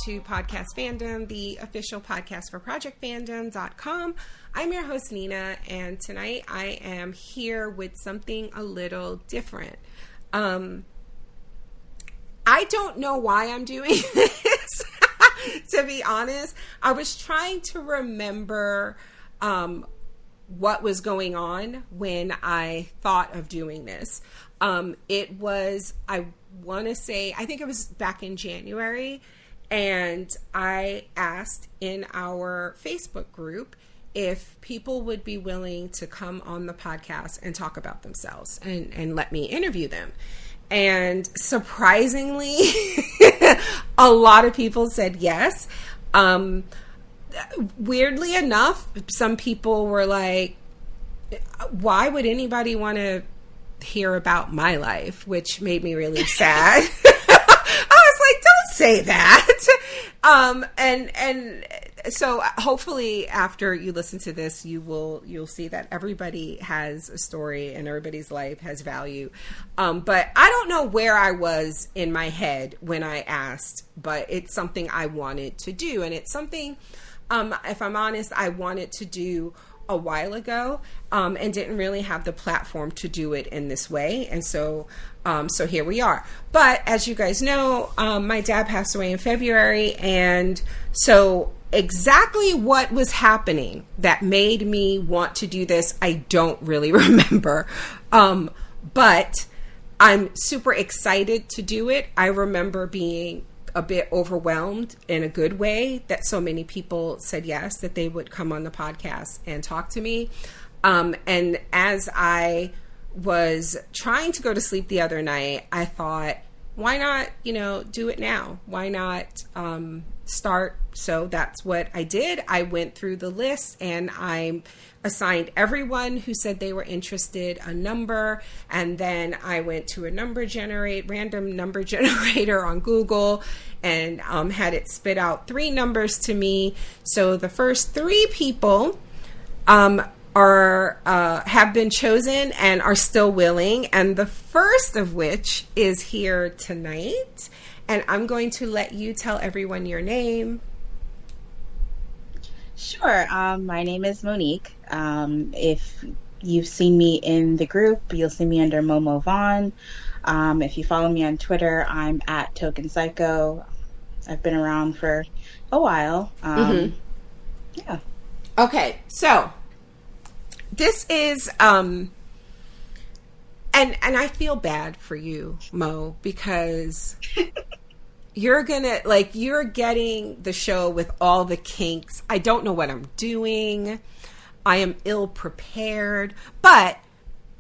to Podcast Fandom, the official podcast for ProjectFandom.com. I'm your host, Nina, and tonight I am here with something a little different. I don't know why I'm doing this, to be honest. I was trying to remember what was going on when I thought of doing this. It was, I want to say, I think it was back in January, and I asked in our Facebook group if people would be willing to come on the podcast and talk about themselves and let me interview them. And surprisingly, a lot of people said yes. Weirdly enough, some people were like, why would anybody want to hear about my life? Which made me really sad. I was like, don't say that. And so hopefully after you listen to this, you'll see that everybody has a story and everybody's life has value. But I don't know where I was in my head when I asked, but it's something I wanted to do. And it's something, if I'm honest, I wanted to do a while ago, and didn't really have the platform to do it in this way. And so here we are. But as you guys know, my dad passed away in February. And so exactly what was happening that made me want to do this, I don't really remember. But I'm super excited to do it. I remember being a bit overwhelmed in a good way that so many people said yes, that they would come on the podcast and talk to me. And as I was trying to go to sleep the other night, I thought, why not, do it now? Why not start? So that's what I did. I went through the list and I assigned everyone who said they were interested a number. And then I went to a random number generator on Google and had it spit out 3 numbers to me. So the first 3 people have been chosen and are still willing. And the first of which is here tonight. And I'm going to let you tell everyone your name. Sure. My name is Monique. If you've seen me in the group, you'll see me under Momo Vawn. If you follow me on Twitter, I'm at Token Psycho. I've been around for a while. Yeah. Okay. So this is, and I feel bad for you, Mo, because you're getting the show with all the kinks. I don't know what I'm doing. I am ill prepared, but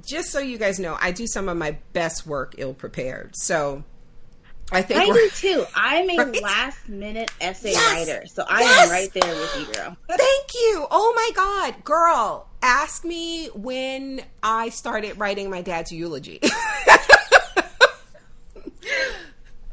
just so you guys know, I do some of my best work ill prepared. So I think I do too. I'm a last minute essay writer, so I am right there with you, girl. Thank you. Oh my God, girl. Ask me when I started writing my dad's eulogy.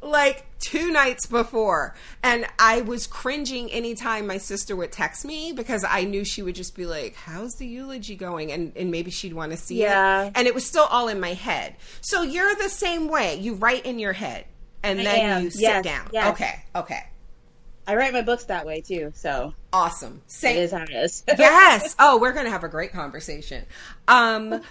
Like 2 nights before. And I was cringing anytime my sister would text me because I knew she would just be like, how's the eulogy going? And maybe she'd want to see it. And it was still all in my head. So you're the same way. You write in your head and then you sit down. Yes. Okay. I write my books that way too, so. Awesome. It is how it is. Yes. Oh, we're going to have a great conversation. But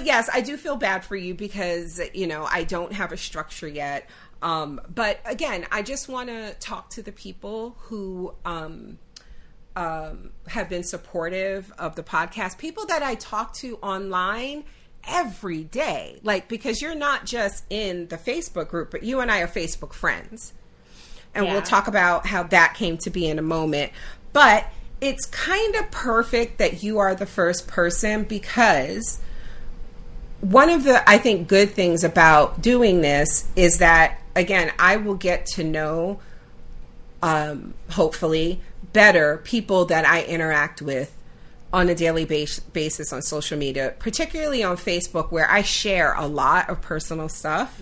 yes, I do feel bad for you because, I don't have a structure yet. But again, I just want to talk to the people who have been supportive of the podcast, people that I talk to online every day, because you're not just in the Facebook group, but you and I are Facebook friends. And we'll talk about how that came to be in a moment. But it's kind of perfect that you are the first person because one of the, I think, good things about doing this is that, again, I will get to know, hopefully, better people that I interact with on a daily basis on social media, particularly on Facebook, where I share a lot of personal stuff,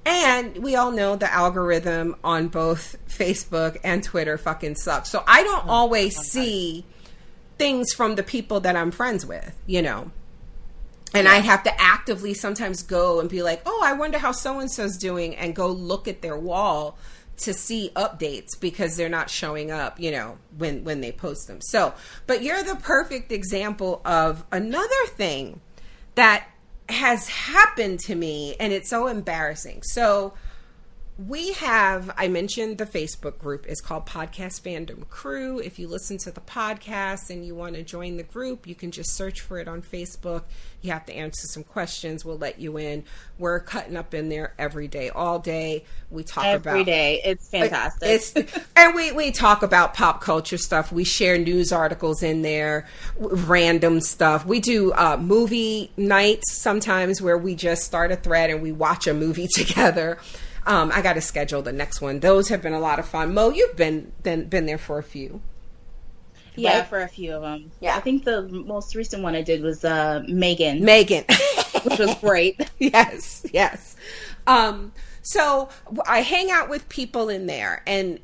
and we all know the algorithm on both Facebook and Twitter fucking sucks. So I don't always see things from the people that I'm friends with, And I have to actively sometimes go and be like, oh, I wonder how so-and-so's doing, and go look at their wall to see updates because they're not showing up, you know, when they post them. So, but you're the perfect example of another thing that has happened to me, and it's so embarrassing. So I mentioned the Facebook group is called Podcast Fandom Crew. If you listen to the podcast and you want to join the group, you can just search for it on Facebook. You have to answer some questions. We'll let you in. We're cutting up in there every day, all day. We talk every day. It's fantastic. And we talk about pop culture stuff. We share news articles in there, random stuff. We do movie nights sometimes where we just start a thread and we watch a movie together. I got to schedule the next one. Those have been a lot of fun. Mo, you've been there for a few. Yeah, right? For a few of them. Yeah. I think the most recent one I did was Megan. Which was great. Yes. So I hang out with people in there, and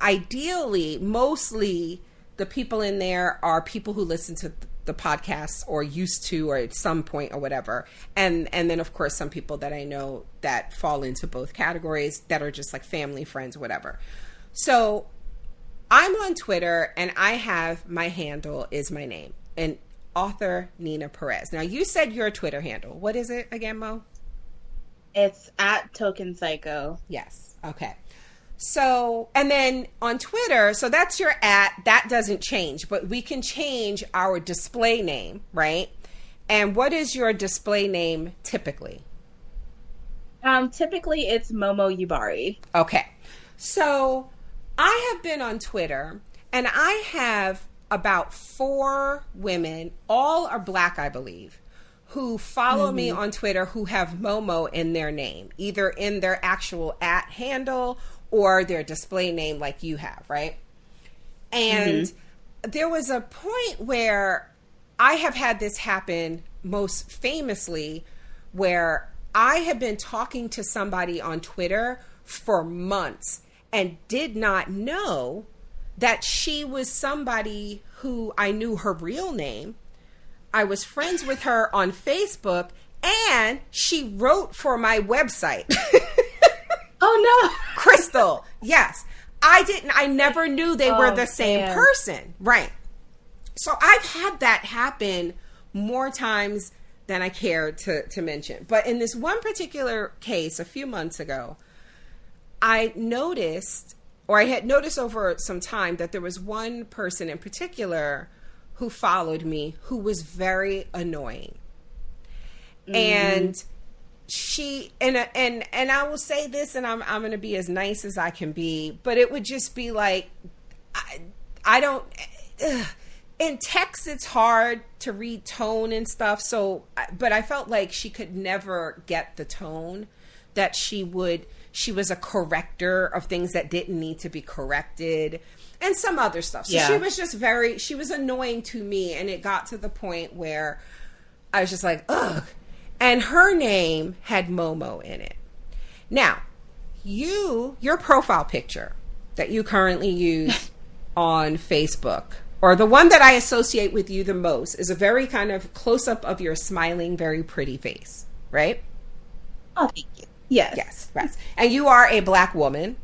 ideally, mostly the people in there are people who listen to the podcasts or used to, or at some point or whatever. And then of course, some people that I know that fall into both categories that are just like family, friends, whatever. So I'm on Twitter and I have my handle is my name, and author Nina Perez. Now you said your Twitter handle. What is it again, Mo? It's at Token Psycho. Yes. Okay. So, and then on Twitter, so that's your that doesn't change, but we can change our display name, right? And what is your display name typically? Typically it's Momo Yubari. Okay. So I have been on Twitter and I have about 4 women, all are Black, I believe, who follow me on Twitter who have Momo in their name, either in their actual @ handle or their display name like you have, right? And there was a point where I have had this happen most famously where I have been talking to somebody on Twitter for months and did not know that she was somebody who I knew her real name. I was friends with her on Facebook, and she wrote for my website. Oh no. Crystal. Yes. I never knew they were the same person. Right. So I've had that happen more times than I care to mention. But in this one particular case a few months ago, I noticed, or I had noticed over some time, that there was one person in particular who followed me who was very annoying. And she, and I will say this, and I'm going to be as nice as I can be, but it would just be like, I don't, in text, it's hard to read tone and stuff. So, but I felt like she could never get the tone that she was a corrector of things that didn't need to be corrected and some other stuff. So she was just she was annoying to me. And it got to the point where I was just like, ugh. And her name had Momo in it. Now, your profile picture that you currently use on Facebook, or the one that I associate with you the most, is a very kind of close-up of your smiling, very pretty face, right? Oh, thank you. Yes. Yes. And you are a Black woman.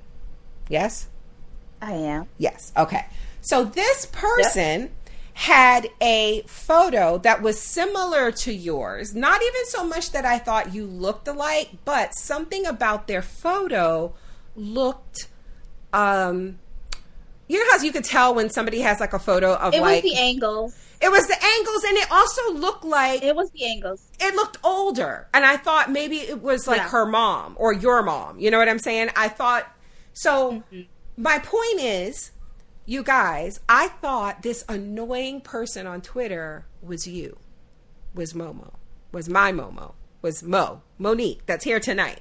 Yes? I am. Yes. Okay. So this person had a photo that was similar to yours. Not even so much that I thought you looked alike, but something about their photo looked, you know how you could tell when somebody has like a photo of it was the angles. It was the angles, and it also looked like... It was the angles. It looked older, and I thought maybe it was like her mom or your mom. You know what I'm saying? I thought... So, my point is, you guys, I thought this annoying person on Twitter was you. Was Momo. Was my Momo. Was Monique, that's here tonight.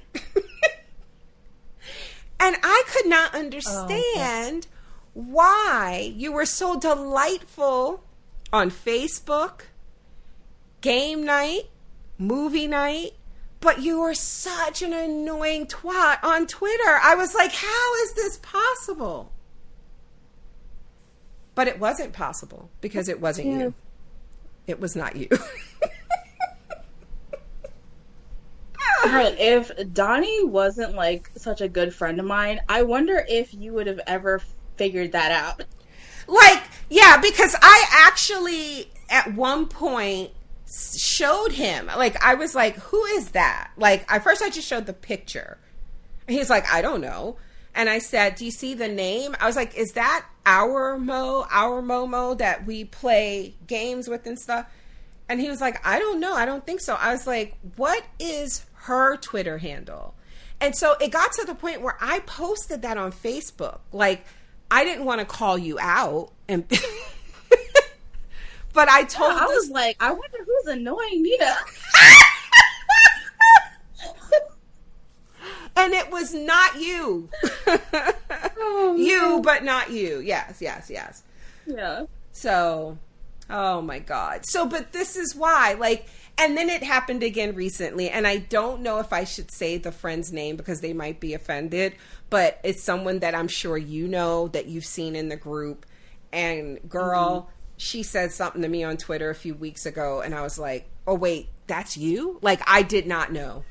And I could not understand why you were so delightful on Facebook, game night, movie night, but you were such an annoying twat on Twitter. I was like, how is this possible? But it wasn't possible because it wasn't you. It was not you. Girl, if Donnie wasn't like such a good friend of mine, I wonder if you would have ever figured that out. Like, yeah, because I actually at one point showed him. Like, I was like, who is that? Like, at first I just showed the picture. And he's like, I don't know. And I said, do you see the name? I was like, is that our Momo that we play games with and stuff? And he was like, I don't know. I don't think so. I was like, what is her Twitter handle? And so it got to the point where I posted that on Facebook. Like, I didn't want to call you out. And but I told I was like, I wonder who's annoying Nina. And it was not you. Oh, you, but not you. Yes. Yeah. So, oh my God. So, but this is why, like, and then it happened again recently. And I don't know if I should say the friend's name because they might be offended, but it's someone that I'm sure you know that you've seen in the group. And girl, she said something to me on Twitter a few weeks ago. And I was like, oh, wait, that's you? Like, I did not know.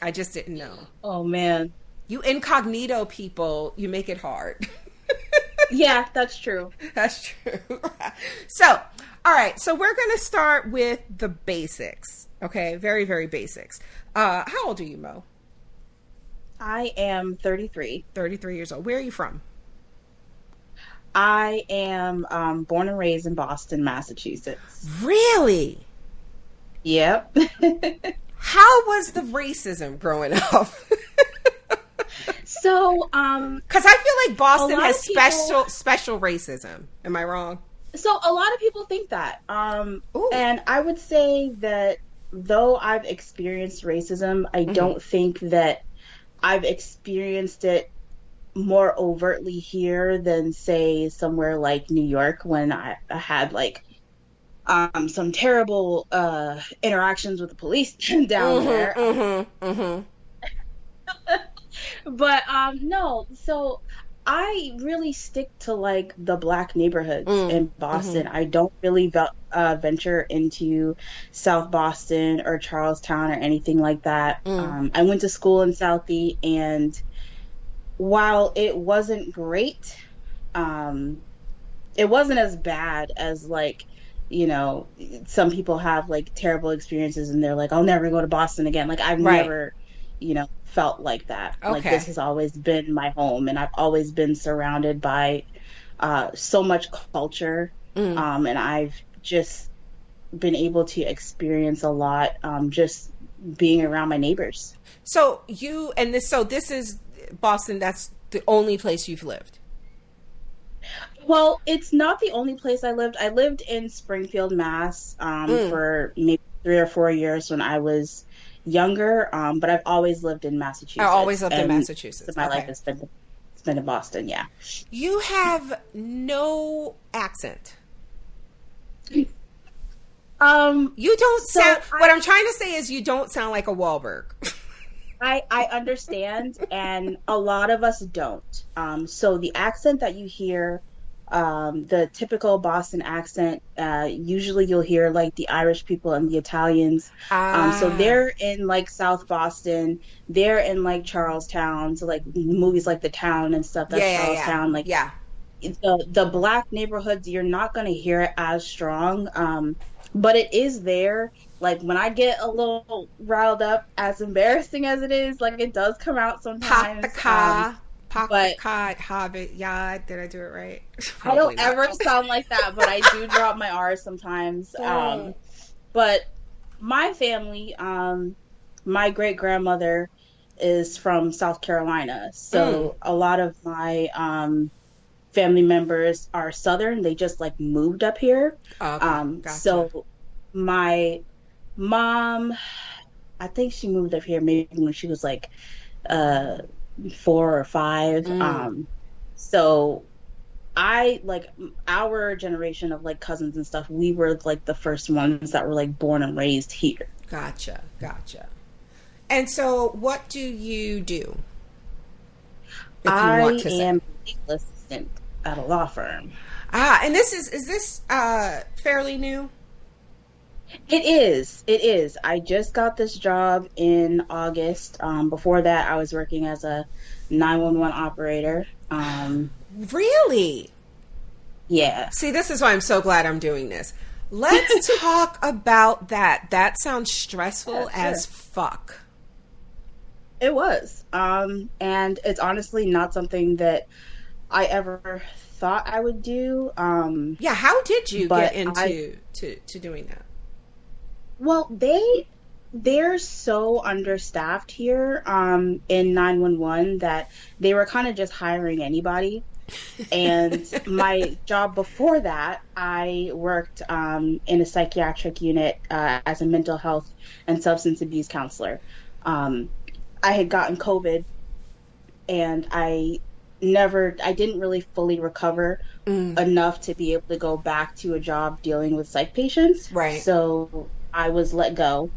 I just didn't know. Oh, man. You incognito people, you make it hard. Yeah, that's true. That's true. So, all right. So we're going to start with the basics. Okay. Very, very basics. How old are you, Mo? I am 33. 33 years old. Where are you from? I am born and raised in Boston, Massachusetts. Really? Yep. How was the racism growing up? So, because I feel like Boston has special racism. Am I wrong? So a lot of people think that. And I would say that though I've experienced racism, I don't think that I've experienced it more overtly here than, say, somewhere like New York when I had like some terrible interactions with the police down there. But no, so I really stick to like the Black neighborhoods in Boston. I don't really venture into South Boston or Charlestown or anything like that. I went to school in Southie, and while it wasn't great, it wasn't as bad as like, you know, some people have like terrible experiences and they're like, I'll never go to Boston again. Like I've never, you know, felt like that. Okay. Like this has always been my home, and I've always been surrounded by so much culture, and I've just been able to experience a lot just being around my neighbors. So this is Boston. That's the only place you've lived? Well, it's not the only place I lived. I lived in Springfield, Mass, for maybe 3 or 4 years when I was younger, but I've always lived in Massachusetts. I always lived in Massachusetts. My life has been in Boston, yeah. You have no accent. You don't sound... What I'm trying to say is you don't sound like a Wahlberg. I understand, and a lot of us don't. So the accent that you hear... the typical Boston accent, usually you'll hear like the Irish people and the Italians. So they're in like South Boston, they're in like Charlestown, so like movies like The Town and stuff. That's Charlestown. Like the Black neighborhoods, you're not going to hear it as strong, but it is there. Like when I get a little riled up, as embarrassing as it is, like it does come out sometimes. But Hobbit, yeah, did I do it right? I don't ever sound like that, but I do drop my R's sometimes. But my family, my great grandmother is from South Carolina, so a lot of my family members are Southern. They just like moved up here. Gotcha. So my mom, I think she moved up here maybe when she was like 4 or 5. So I like our generation of like cousins and stuff, we were like the first ones that were like born and raised here. Gotcha. And so what do you do? I am a legal assistant at a law firm. And is this fairly new? It is. It is. I just got this job in August. Before that, I was working as a 911 operator. Really? Yeah. See, this is why I'm so glad I'm doing this. Let's talk about that. That sounds stressful as fuck. It was. And it's honestly not something that I ever thought I would do. Yeah, how did you get into to doing that? Well, they're so understaffed here in 911 that they were kind of just hiring anybody. And my job before that, I worked in a psychiatric unit as a mental health and substance abuse counselor. I had gotten COVID, and I didn't really fully recover enough to be able to go back to a job dealing with psych patients. Right. So I was let go,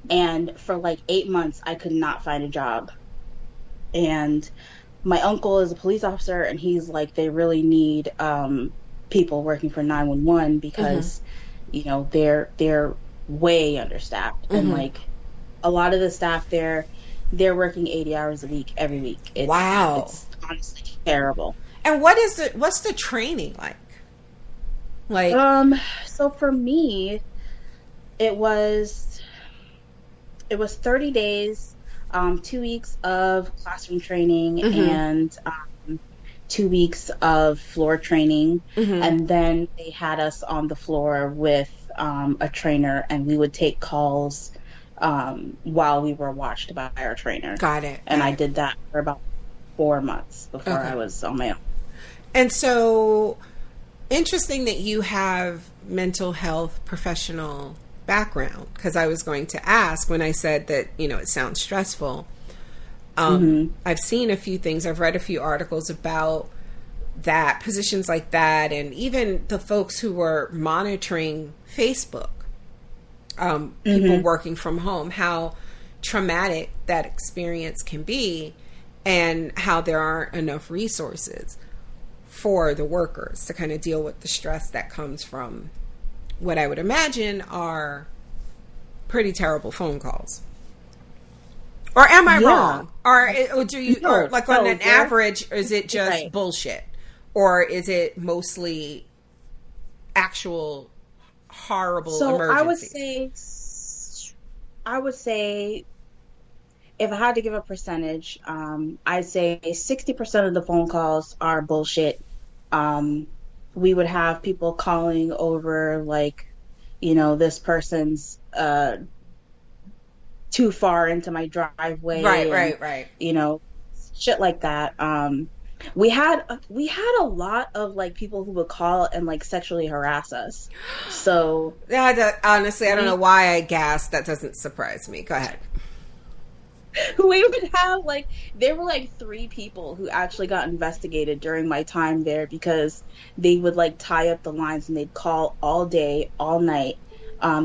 and for like 8 months, I could not find a job. And my uncle is a police officer, and he's like, they really need people working for 911 because, you know, they're way understaffed. And like a lot of the staff there, they're working 80 hours a week every week. Wow. It's honestly terrible. And what's the training like? So for me, it was 30 days, 2 weeks of classroom training and 2 weeks of floor training. And then they had us on the floor with a trainer, and we would take calls while we were watched by our trainer. Got it. And I did that for about 4 months before I was on my own. And so, interesting that you have mental health professional background, because I was going to ask when I said that, you know, it sounds stressful. I've seen a few things. I've read a few articles about that, positions like that, and even the folks who were monitoring Facebook, people working from home, how traumatic that experience can be, and how there aren't enough resources for the workers to kind of deal with the stress that comes from what I would imagine are pretty terrible phone calls. Or am I wrong? Or do you, or like on an average, is it just bullshit? Or is it mostly actual horrible emergencies? I would say if I had to give a percentage, I'd say 60% of the phone calls are bullshit. We would have people calling over, like, you know, this person's too far into my driveway. Right. You know, shit like that. We had a lot of like people who would call and like sexually harass us. So honestly, I don't know why I gasped. That doesn't surprise me. Go ahead. We would have like, there were like 3 people who actually got investigated during my time there because they would like tie up the lines and they'd call all day, all night.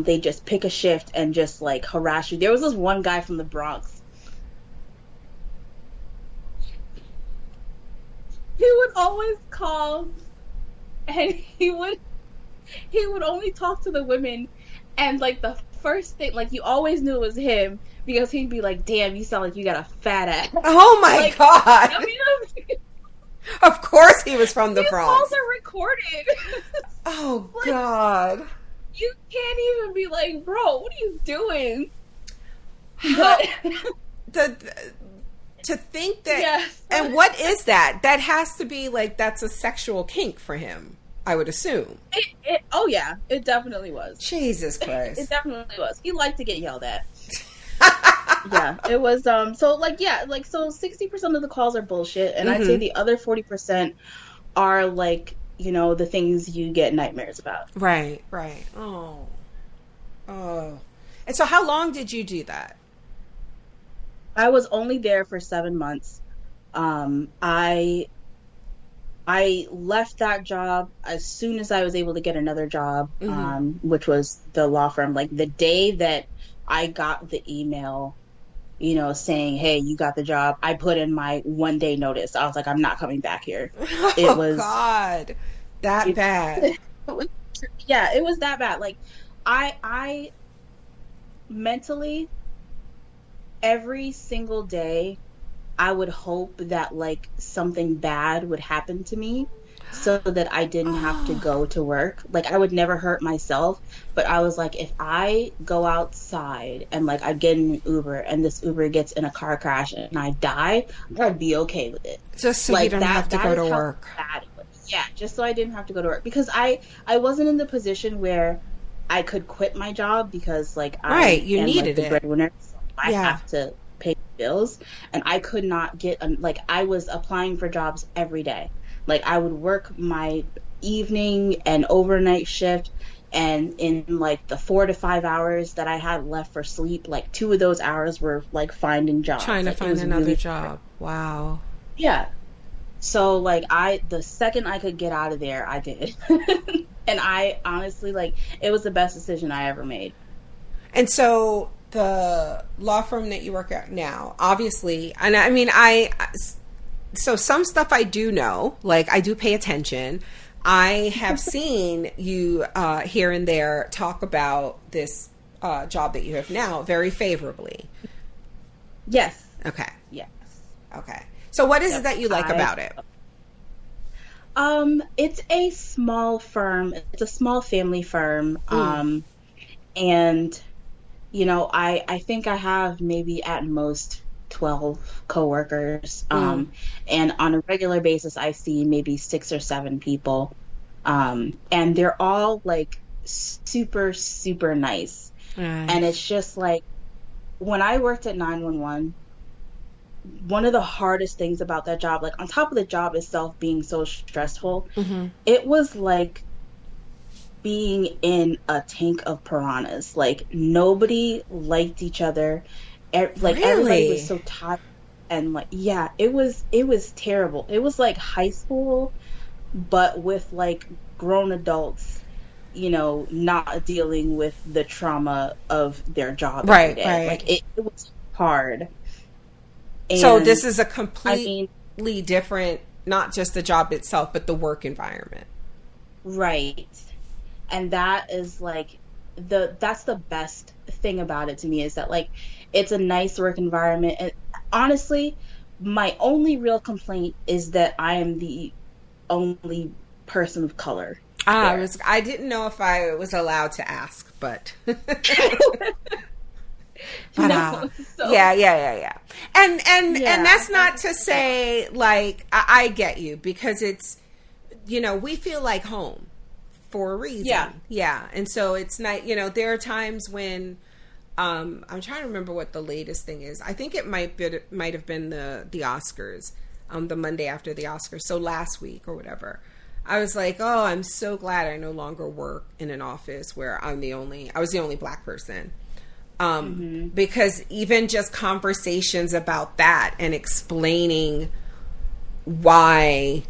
They just pick a shift and just like harass you. There was this one guy from the Bronx. He would always call, and he would only talk to the women, and like the first thing, like you always knew it was him because he'd be like, "Damn, you sound like you got a fat ass." Oh my god! I mean, of course, he was from the Bronx. Calls are recorded. Oh like, god! You can't even be like, "Bro, what are you doing?" To think that, yes. And what is that? That has to be like, that's a sexual kink for him, I would assume. Oh yeah, it definitely was. Jesus Christ. It definitely was. He liked to get yelled at. Yeah, it was, so like, yeah, like, so 60% of the calls are bullshit, and I'd say the other 40% are like, you know, the things you get nightmares about. Right. Oh. And so how long did you do that? I was only there for 7 months. I left that job as soon as I was able to get another job, which was the law firm. Like the day that I got the email, you know, saying, "Hey, you got the job," I put in my 1-day notice. I was like, "I'm not coming back here." God, that bad. Yeah, it was that bad. Like, I mentally, every single day, I would hope that like something bad would happen to me so that I didn't have to go to work. Like I would never hurt myself, but I was like, if I go outside and like I get in an Uber and this Uber gets in a car crash and I die, I'd be okay with it. Just so like you don't have to go to work. Yeah, just so I didn't have to go to work, because I wasn't in the position where I could quit my job, because like you needed the breadwinner, so I have to pay bills, and I could not get like I was applying for jobs every day. Like I would work my evening and overnight shift, and in like the 4 to 5 hours that I had left for sleep, like 2 of those hours were like finding jobs, trying to like, find another job. Wow. Yeah. So like the second I could get out of there, I did. And I honestly, like, it was the best decision I ever made. And so the law firm that you work at now, obviously, and I mean, so some stuff I do know, like I do pay attention. I have seen you here and there talk about this job that you have now very favorably. Yes. Okay. Yes. Okay. So what is it that you like about it? It's a small firm. It's a small family firm. And, you know, I think I have maybe at most 12 coworkers. And on a regular basis, I see maybe 6 or 7 people. And they're all like super, super nice. And it's just like, when I worked at 911, one of the hardest things about that job, like on top of the job itself being so stressful, it was like being in a tank of piranhas. Like nobody liked each other. Like everybody was so tired, and like, yeah, it was terrible. It was like high school, but with like grown adults, you know, not dealing with the trauma of their job every day. Right. Like it was hard. So this is a completely different, not just the job itself, but the work environment. Right. And that is like that's the best thing about it to me, is that like it's a nice work environment. And honestly, my only real complaint is that I am the only person of color. I didn't know if I was allowed to ask, but No, so. Yeah. And that's not to say, like, I get you, because it's, you know, we feel like home for a reason. Yeah. And so it's not, you know, there are times when, I'm trying to remember what the latest thing is. I think it might have been the Oscars, the Monday after the Oscars. So last week or whatever, I was like, oh, I'm so glad I no longer work in an office where I was the only Black person. Because even just conversations about that and explaining why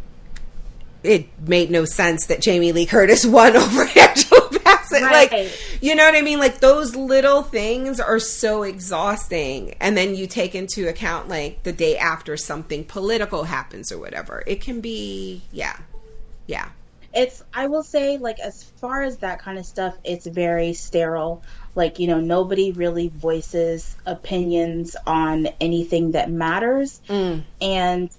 it made no sense that Jamie Lee Curtis won over Angela Bassett. Right. Like, you know what I mean? Like, those little things are so exhausting. And then you take into account, like, the day after something political happens or whatever. It can be, yeah. I will say, like, as far as that kind of stuff, it's very sterile. Like, you know, nobody really voices opinions on anything that matters. And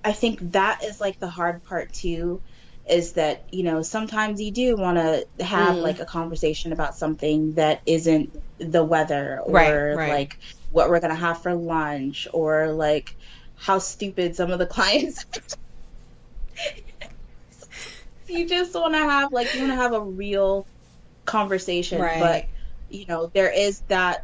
I think that is like the hard part too, is that, you know, sometimes you do want to have like a conversation about something that isn't the weather or right. like what we're going to have for lunch, or like how stupid some of the clients you just want to have a real conversation. Right. But you know, there is that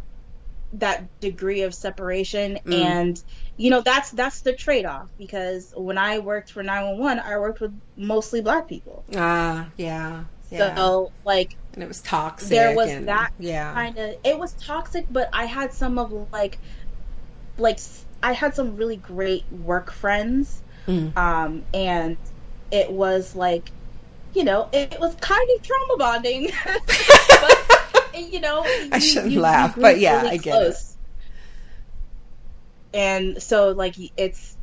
degree of separation, and you know, that's the trade-off, because when I worked for 911, I worked with mostly Black people. Yeah. So like, and it was toxic. There was that kind of, it was toxic, but I had some of like I had some really great work friends, and it was like, you know, it was kind of trauma bonding. But, you know, I shouldn't laugh, but yeah, really I get it. And so, like, it's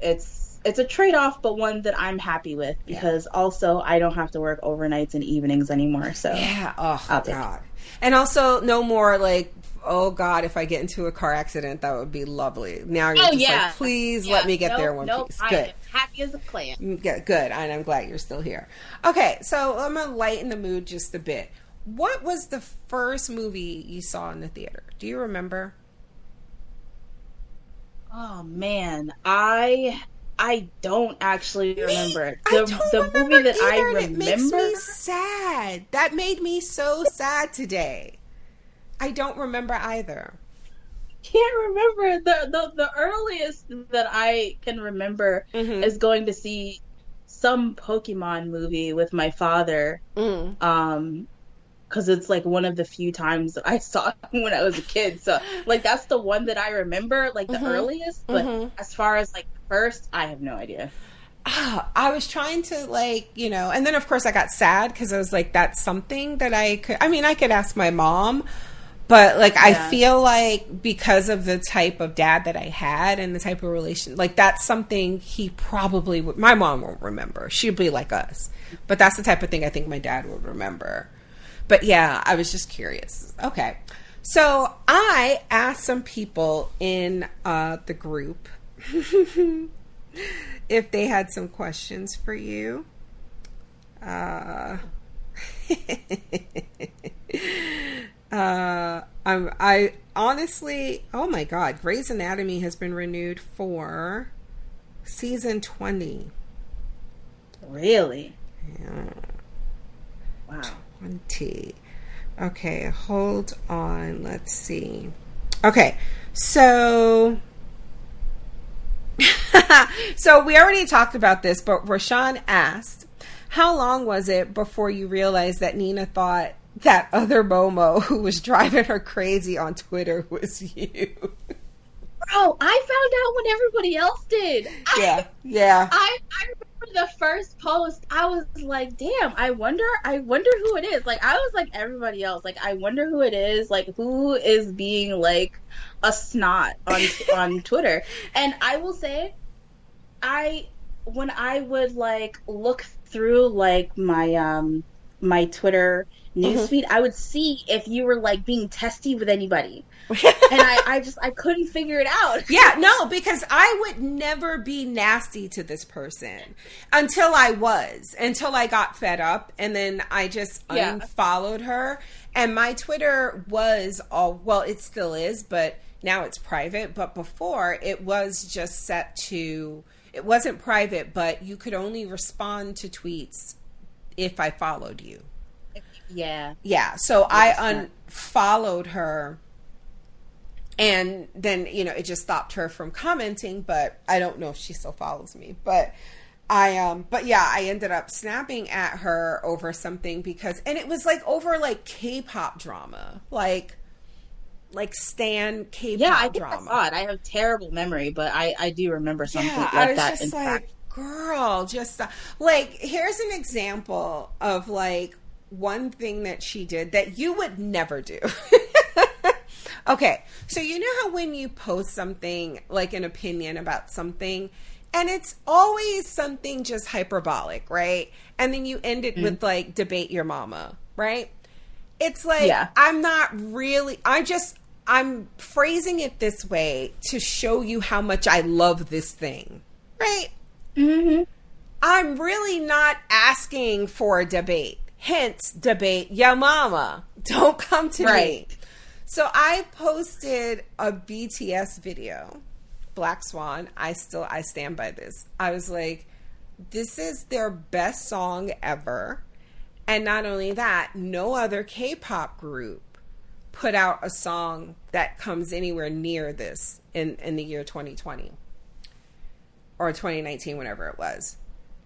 it's a trade-off, but one that I'm happy with because also I don't have to work overnights and evenings anymore. So yeah, oh I'll take God. And also no more like, oh God, if I get into a car accident, that would be lovely. Now you're just like, please let me get there one piece. Good. I am happy as a clam. Good. And I'm glad you're still here. Okay, so I'm going to lighten the mood just a bit. What was the first movie you saw in the theater? Do you remember? Oh man, I don't actually remember. I don't remember movie that either, I remember. And it makes me sad. That made me so sad today. I don't remember either. Can't remember. The earliest that I can remember is going to see some Pokemon movie with my father. Because it's like one of the few times that I saw him when I was a kid. So like that's the one that I remember, like the earliest. But as far as like first, I have no idea. I was trying to like, you know, and then of course I got sad because I was like, that's something that I could ask my mom. But like, I feel like because of the type of dad that I had and the type of relation, like that's something he probably would, my mom won't remember. She'd be like us. But that's the type of thing I think my dad would remember. But yeah, I was just curious. Okay. So I asked some people in the group if they had some questions for you. I honestly, oh my God, Grey's Anatomy has been renewed for season 20. Really? Yeah. Wow. 20. Okay, hold on. Let's see. Okay, so so we already talked about this, but Rashawn asked, how long was it before you realized that Nina thought that other Momo who was driving her crazy on Twitter was you? Bro, I found out when everybody else did. Yeah. I remember the first post. I was like, damn, I wonder who it is. Like, I was like everybody else. Like, I wonder who it is. Like, who is being like a snot on Twitter. And I will say, when I would like look through like my Twitter newsfeed, I would see if you were like being testy with anybody. And I couldn't figure it out. Yeah, no, because I would never be nasty to this person until I got fed up, and then I just unfollowed her. And my Twitter was it still is, but now it's private. But before it was just set to, it wasn't private, but you could only respond to tweets if I followed you. Yeah. Yeah. So I unfollowed her, and then, you know, it just stopped her from commenting, but I don't know if she still follows me. But I ended up snapping at her over something and it was like over like K-pop drama, like stan K-pop drama. Yeah, I think drama. I saw it. I have terrible memory, but I do remember something like I was that. Just like, girl, just like, here's an example of like one thing that she did that you would never do. Okay, so you know how when you post something, like an opinion about something, and it's always something just hyperbolic, right? And then you end it with like, debate your mama, right? It's like, I'm phrasing it this way to show you how much I love this thing, right? Mm-hmm. I'm really not asking for a debate. Hence, debate your mama. Don't come to me. So I posted a BTS video, Black Swan. I stand by this. I was like, this is their best song ever. And not only that, no other K-pop group put out a song that comes anywhere near this in the year 2020 or 2019, whenever it was.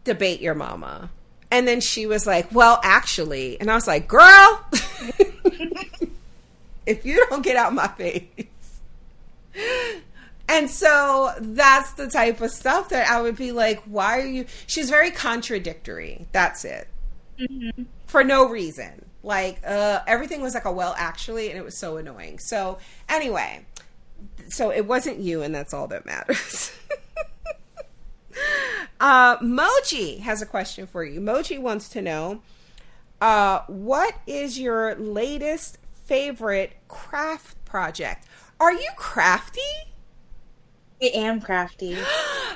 Debate your mama. And then she was like, well, actually, and I was like, girl, if you don't get out my face. And so that's the type of stuff that I would be like, why are you? She's very contradictory. That's it. Mm-hmm. For no reason. Like, everything was like a well, actually, and it was so annoying. So anyway, so it wasn't you, and that's all that matters. Moji has a question for you. Moji wants to know, what is your latest favorite craft project? Are you crafty? I am crafty.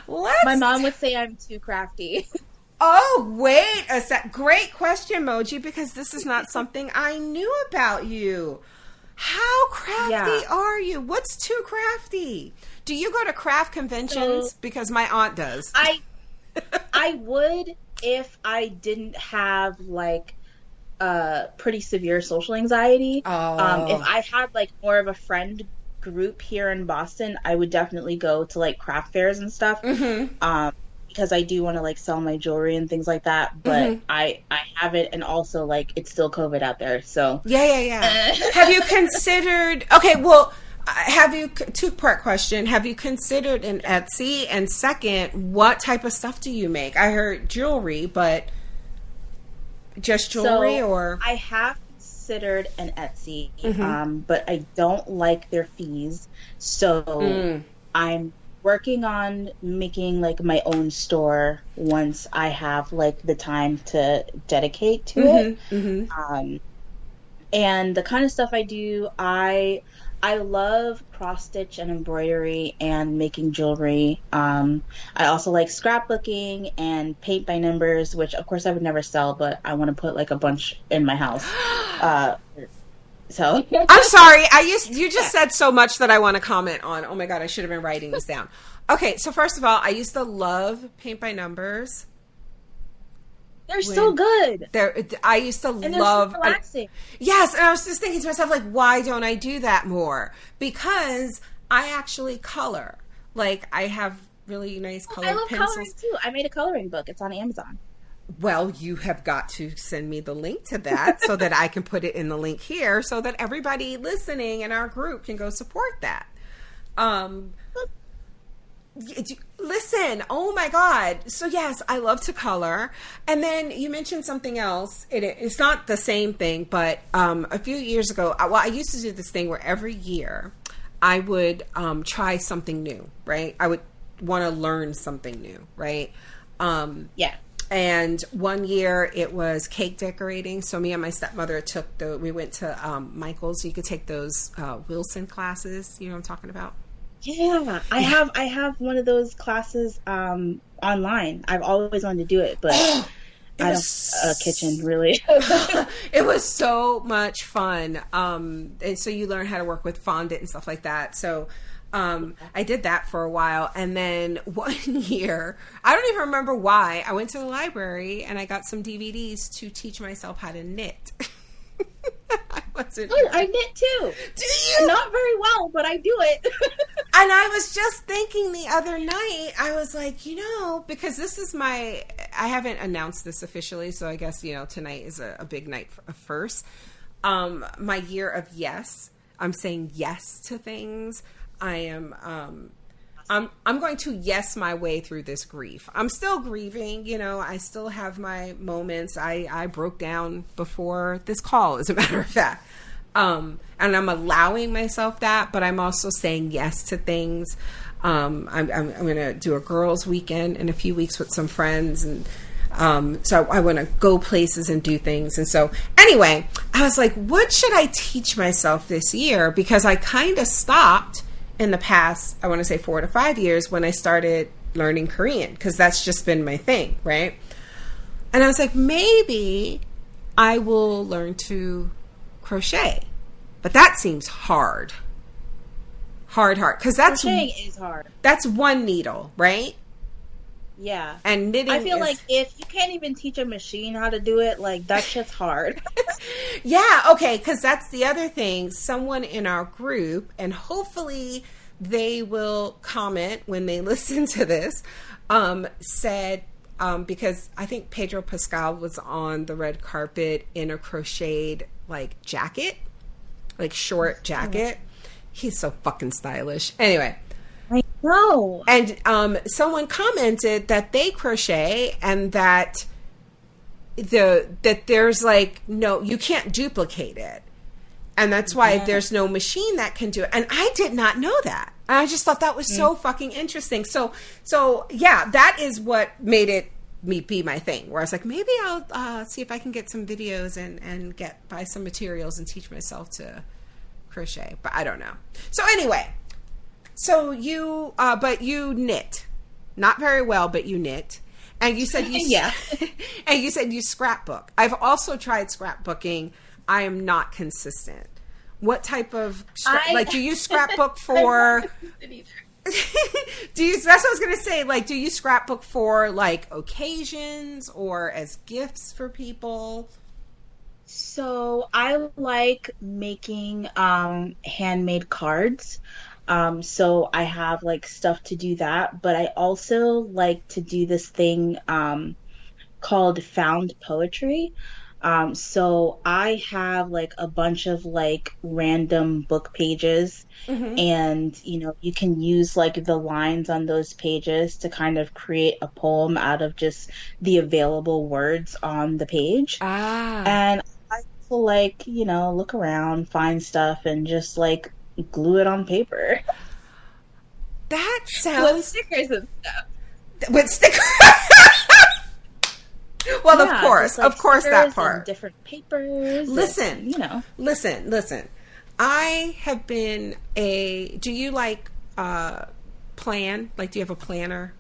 My mom would say I'm too crafty. Oh, wait a sec. Great question, Moji, because this is not something I knew about you. How crafty are you? What's too crafty? Do you go to craft conventions? Because my aunt does. I would if I didn't have like pretty severe social anxiety. If I had like more of a friend group here in Boston, I would definitely go to like craft fairs and stuff. Because I do want to like sell my jewelry and things like that, but I haven't, and also like it's still COVID out there, so yeah. Have you considered? Two-part question. Have you considered an Etsy? And second, what type of stuff do you make? I heard jewelry, but just jewelry, or I have considered an Etsy, but I don't like their fees, so I'm working on making like my own store once I have like the time to dedicate to it. And the kind of stuff I do, I love cross stitch and embroidery and making jewelry. I also like scrapbooking and paint by numbers, which of course I would never sell, but I want to put like a bunch in my house. So I'm sorry. You just said so much that I want to comment on. Oh my God, I should have been writing this down. Okay, so first of all, I used to love paint by numbers. They're so good. I used to love. So relaxing. Yes, and I was just thinking to myself, like, why don't I do that more? Because I actually color. Like, I have really nice colored pencils. I love coloring too. I made a coloring book. It's on Amazon. Well, you have got to send me the link to that so that I can put it in the link here so that everybody listening in our group can go support that. Listen, oh my God. So yes, I love to color. And then you mentioned something else. It's not the same thing, but a few years ago, I used to do this thing where every year I would try something new, right? I would want to learn something new, right? Yeah. And one year it was cake decorating. So me and my stepmother we went to Michael's. You could take those Wilson classes. You know what I'm talking about? Yeah, I have one of those classes online. I've always wanted to do it, but I don't have a kitchen, really. It was so much fun. And so you learn how to work with fondant and stuff like that. So I did that for a while. And then one year, I don't even remember why, I went to the library and I got some DVDs to teach myself how to knit. I knit too. Do you? Not very well, but I do it. And I was just thinking the other night, I was like, because this is I haven't announced this officially, so I guess, tonight is a big night first. My year of yes. I'm saying yes to things. I am, I'm going to yes my way through this grief. I'm still grieving, I still have my moments. I broke down before this call, as a matter of fact. And I'm allowing myself that, but I'm also saying yes to things. I'm going to do a girls' weekend in a few weeks with some friends, and so I want to go places and do things. And so anyway, I was like, what should I teach myself this year? Because I kind of stopped in the past, I want to say 4 to 5 years, when I started learning Korean, because that's just been my thing, right? And I was like, maybe I will learn to crochet. But that seems hard. Hard. Because crocheting is hard. That's one needle, right? Yeah. And knitting I feel like if you can't even teach a machine how to do it, like, that's just hard. Yeah, okay, because that's the other thing. Someone in our group, and hopefully they will comment when they listen to this, said, because I think Pedro Pascal was on the red carpet in a crocheted, like, jacket, like, short jacket. He's so fucking stylish. Anyway. I know. And someone commented that they crochet and that there's like, no, you can't duplicate it. And that's why there's no machine that can do it. And I did not know that. And I just thought that was so fucking interesting. So yeah, that is what made it be my thing, where I was like, maybe I'll see if I can get some videos and buy some materials and teach myself to crochet. But I don't know. So anyway, so you, but you knit. Not very well, but you knit. And you said and you said you scrapbook. I've also tried scrapbooking. I am not consistent. What type of do you scrapbook for? That's what I was gonna say. Like, do you scrapbook for like occasions or as gifts for people? So I like making handmade cards. So I have like stuff to do that, but I also like to do this thing called found poetry. So I have like a bunch of like random book pages, and you can use like the lines on those pages to kind of create a poem out of just the available words on the page. And I also like, look around, find stuff, and just like glue it on paper. That sounds with stickers and stuff. With stickers. Well, yeah, of course, that part. Different papers. Listen, listen. I have been do you like plan? Like, do you have a planner?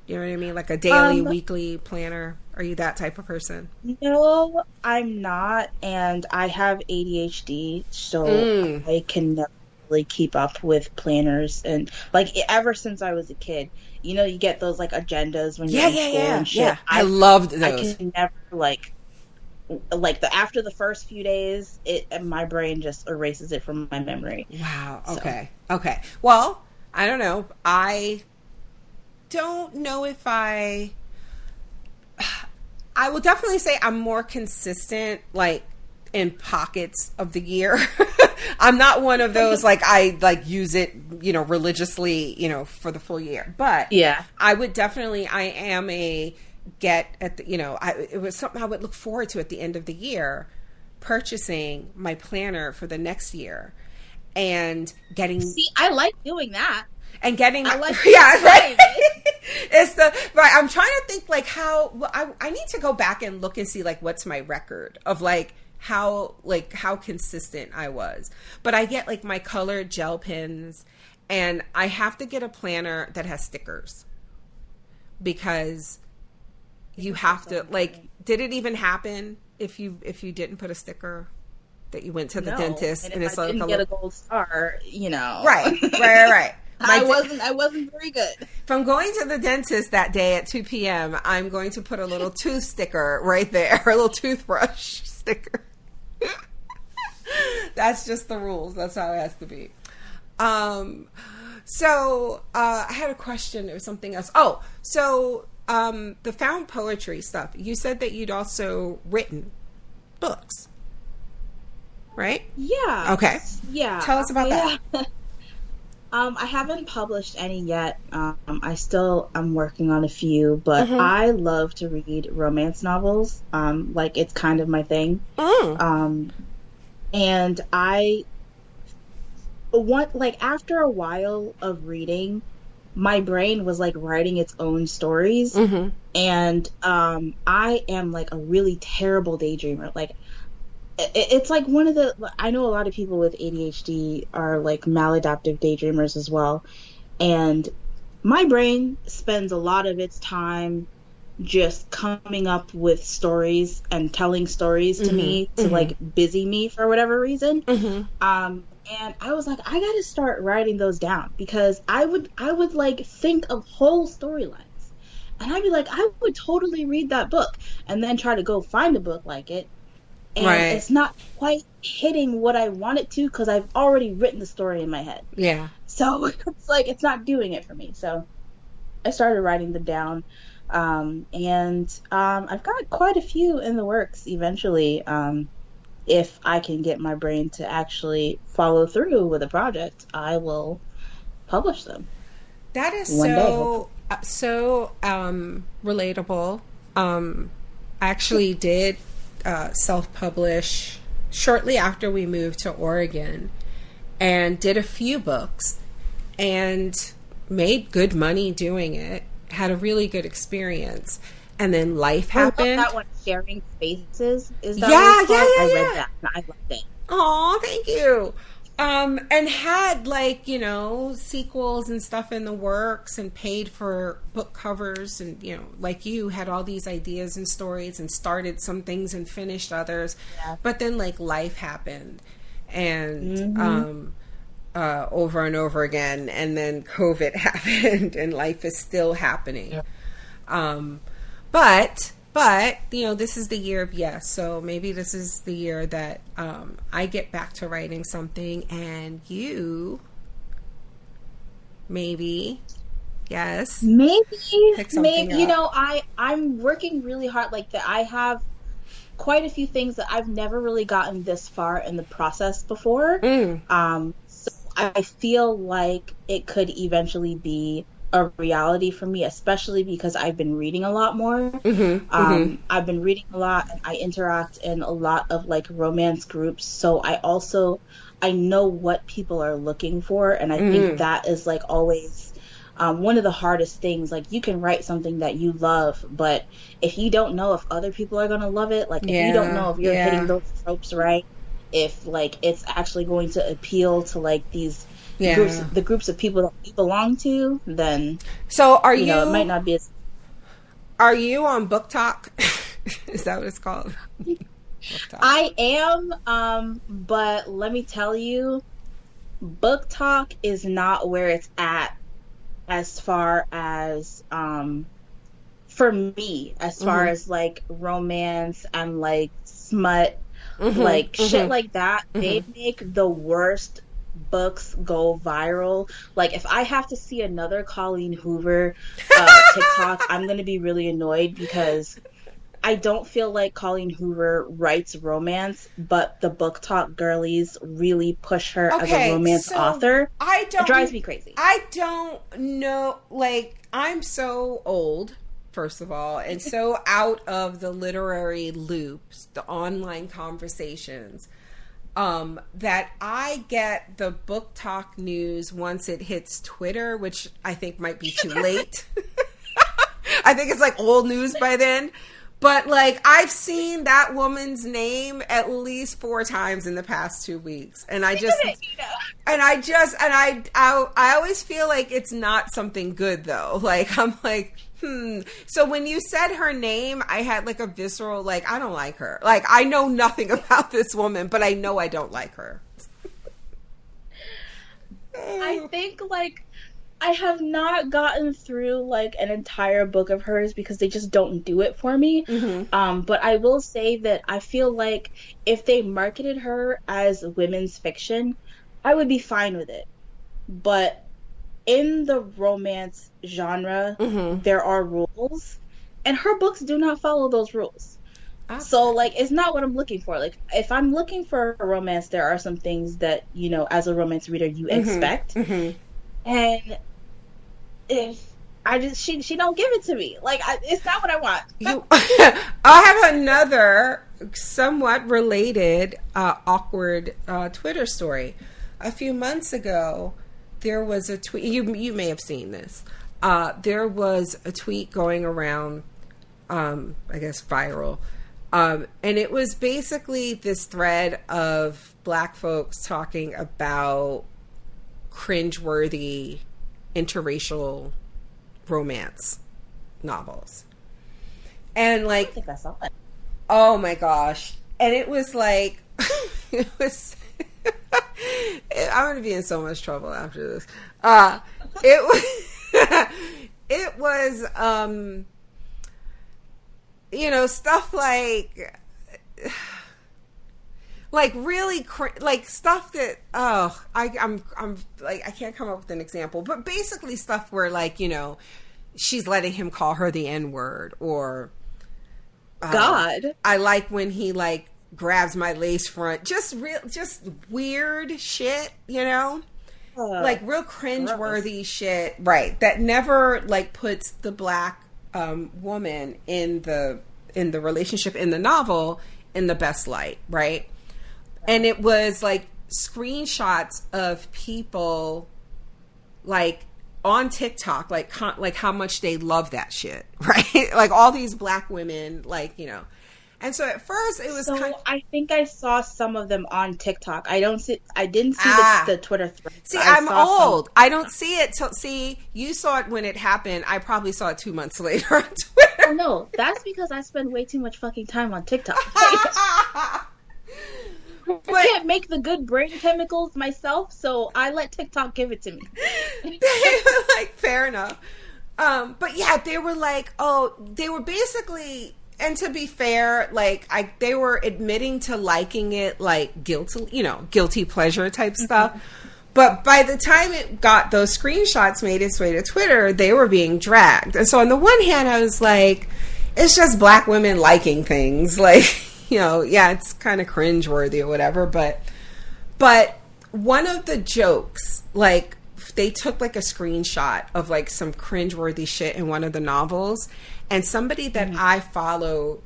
You know what I mean? Like a daily, weekly planner? Are you that type of person? No, I'm not. And I have ADHD, so I can never really keep up with planners. And like, ever since I was a kid, you get those like agendas when you're in school and shit. Yeah. I loved those. I can never after the first few days, my brain just erases it from my memory. Wow. Okay. So. Okay. Well, I don't know. I don't know if I will definitely say I'm more consistent, like in pockets of the year. I'm not one of those, like, I like use it, religiously, for the full year. But yeah, I would definitely, I am it was something I would look forward to at the end of the year, purchasing my planner for the next year and getting. See, I like doing that. And getting, I like right. I'm trying to think like I need to go back and look and see like what's my record of like how consistent I was. But I get like my colored gel pens, and I have to get a planner that has stickers, because you have to like. Did it even happen if you didn't put a sticker? That you went to the dentist and it's like I didn't get a gold star, Right. I wasn't very good. If I'm going to the dentist that day at 2 p.m., I'm going to put a little tooth sticker right there, a little toothbrush sticker. That's just the rules. That's how it has to be. So I had a question or something else. Oh, so the found poetry stuff. You said that you'd also written books, right? Yeah. Okay. Yeah. Tell us about that. I haven't published any yet. I'm working on a few, but I love to read romance novels. Like, it's kind of my thing. And after a while of reading, my brain was like writing its own stories. And I am like a really terrible daydreamer. Like, it's like I know a lot of people with ADHD are like maladaptive daydreamers as well. And my brain spends a lot of its time just coming up with stories and telling stories to me to like busy me for whatever reason. And I was like, I gotta start writing those down, because I would like think of whole storylines. And I'd be like, I would totally read that book, and then try to go find a book like it. And it's not quite hitting what I want it to, because I've already written the story in my head. Yeah. So it's like, it's not doing it for me. So I started writing them down. And I've got quite a few in the works eventually. If I can get my brain to actually follow through with a project, I will publish them. That is so relatable. I actually did self-publish shortly after we moved to Oregon, and did a few books and made good money doing it, had a really good experience. And then life happened. I love that one, Sharing Spaces. Is that yeah, what it's called? yeah, I yeah. read that. I loved it. Oh, thank you. And had like, you know, sequels and stuff in the works and paid for book covers and, you know, like you had all these ideas and stories and started some things and finished others. Yeah. But then like life happened and, over and over again. And then COVID happened and life is still happening. Yeah. But, you know, this is the year of yes. So maybe this is the year that I get back to writing something and you maybe, yes. Maybe, Maybe. You know, I'm working really hard like that. I have quite a few things that I've never really gotten this far in the process before. So I feel like it could eventually be a reality for me, especially because I've been reading a lot more. I've been reading a lot and I interact in a lot of like romance groups. So I know what people are looking for. And I think that is like always one of the hardest things. Like you can write something that you love, but if you don't know if other people are going to love it, like if you don't know if you're hitting those tropes right, if like it's actually going to appeal to like these the groups of people that we belong to, then so are you know, it might not be as... Are you on Book Talk? Is that what it's called? I am, but let me tell you, Book Talk is not where it's at as far as for me, as far as like romance and like smut, like shit like that. They make the worst books go viral. Like if I have to see another Colleen Hoover TikTok, I'm gonna be really annoyed because I don't feel like Colleen Hoover writes romance, but the Book Talk girlies really push her as a romance author. It drives me crazy. I don't know, like I'm so old, first of all, and so out of the literary loops, the online conversations, that I get the Book Talk news once it hits Twitter, which I think might be too late. I think it's like old news by then. But like I've seen that woman's name at least 4 times in the past 2 weeks, and I always feel like it's not something good though. Like I'm like, So when you said her name, I had like a visceral, like, I don't like her. Like, I know nothing about this woman, but I know I don't like her. I think, like, I have not gotten through, like, an entire book of hers because they just don't do it for me. But I will say that I feel like if they marketed her as women's fiction, I would be fine with it. But in the romance genre, there are rules, and her books do not follow those rules. So, like, it's not what I'm looking for. Like, if I'm looking for a romance, there are some things that, you know, as a romance reader, you expect. And if I just, she don't give it to me. Like, it's not what I want. I have another somewhat related, awkward Twitter story. A few months ago, there was a tweet, you may have seen this. There was a tweet going around, I guess viral, and it was basically this thread of Black folks talking about cringeworthy interracial romance novels. And like, I think I saw it. Oh my gosh. And it was like, it was... I'm going to be in so much trouble after this. It was, you know, stuff like really, like stuff that, I'm like, I can't come up with an example, but basically stuff where like, you know, she's letting him call her the N-word, or, God, I like when he like grabs my lace front, just weird shit, you know, like real cringeworthy shit, right? That never like puts the Black woman in the relationship in the novel in the best light, right? And it was like screenshots of people like on TikTok, like how much they love that shit, right? Like all these black women, like, you know. And so at first it was I think I saw some of them on TikTok. I didn't see the Twitter thread. See, I'm old. I don't see it see, you saw it when it happened. I probably saw it 2 months later on Twitter. Oh no, that's because I spend way too much fucking time on TikTok. I can't make the good brain chemicals myself, so I let TikTok give it to me. Like, fair enough. But yeah, they were like, they were basically, and to be fair, like, they were admitting to liking it, like, guilty pleasure type stuff. But by the time it got those screenshots made its way to Twitter, they were being dragged. And so on the one hand, I was like, it's just black women liking things, like, you know, yeah, it's kind of cringeworthy or whatever, but one of the jokes, like, they took like a screenshot of like some cringeworthy shit in one of the novels, and somebody that I follow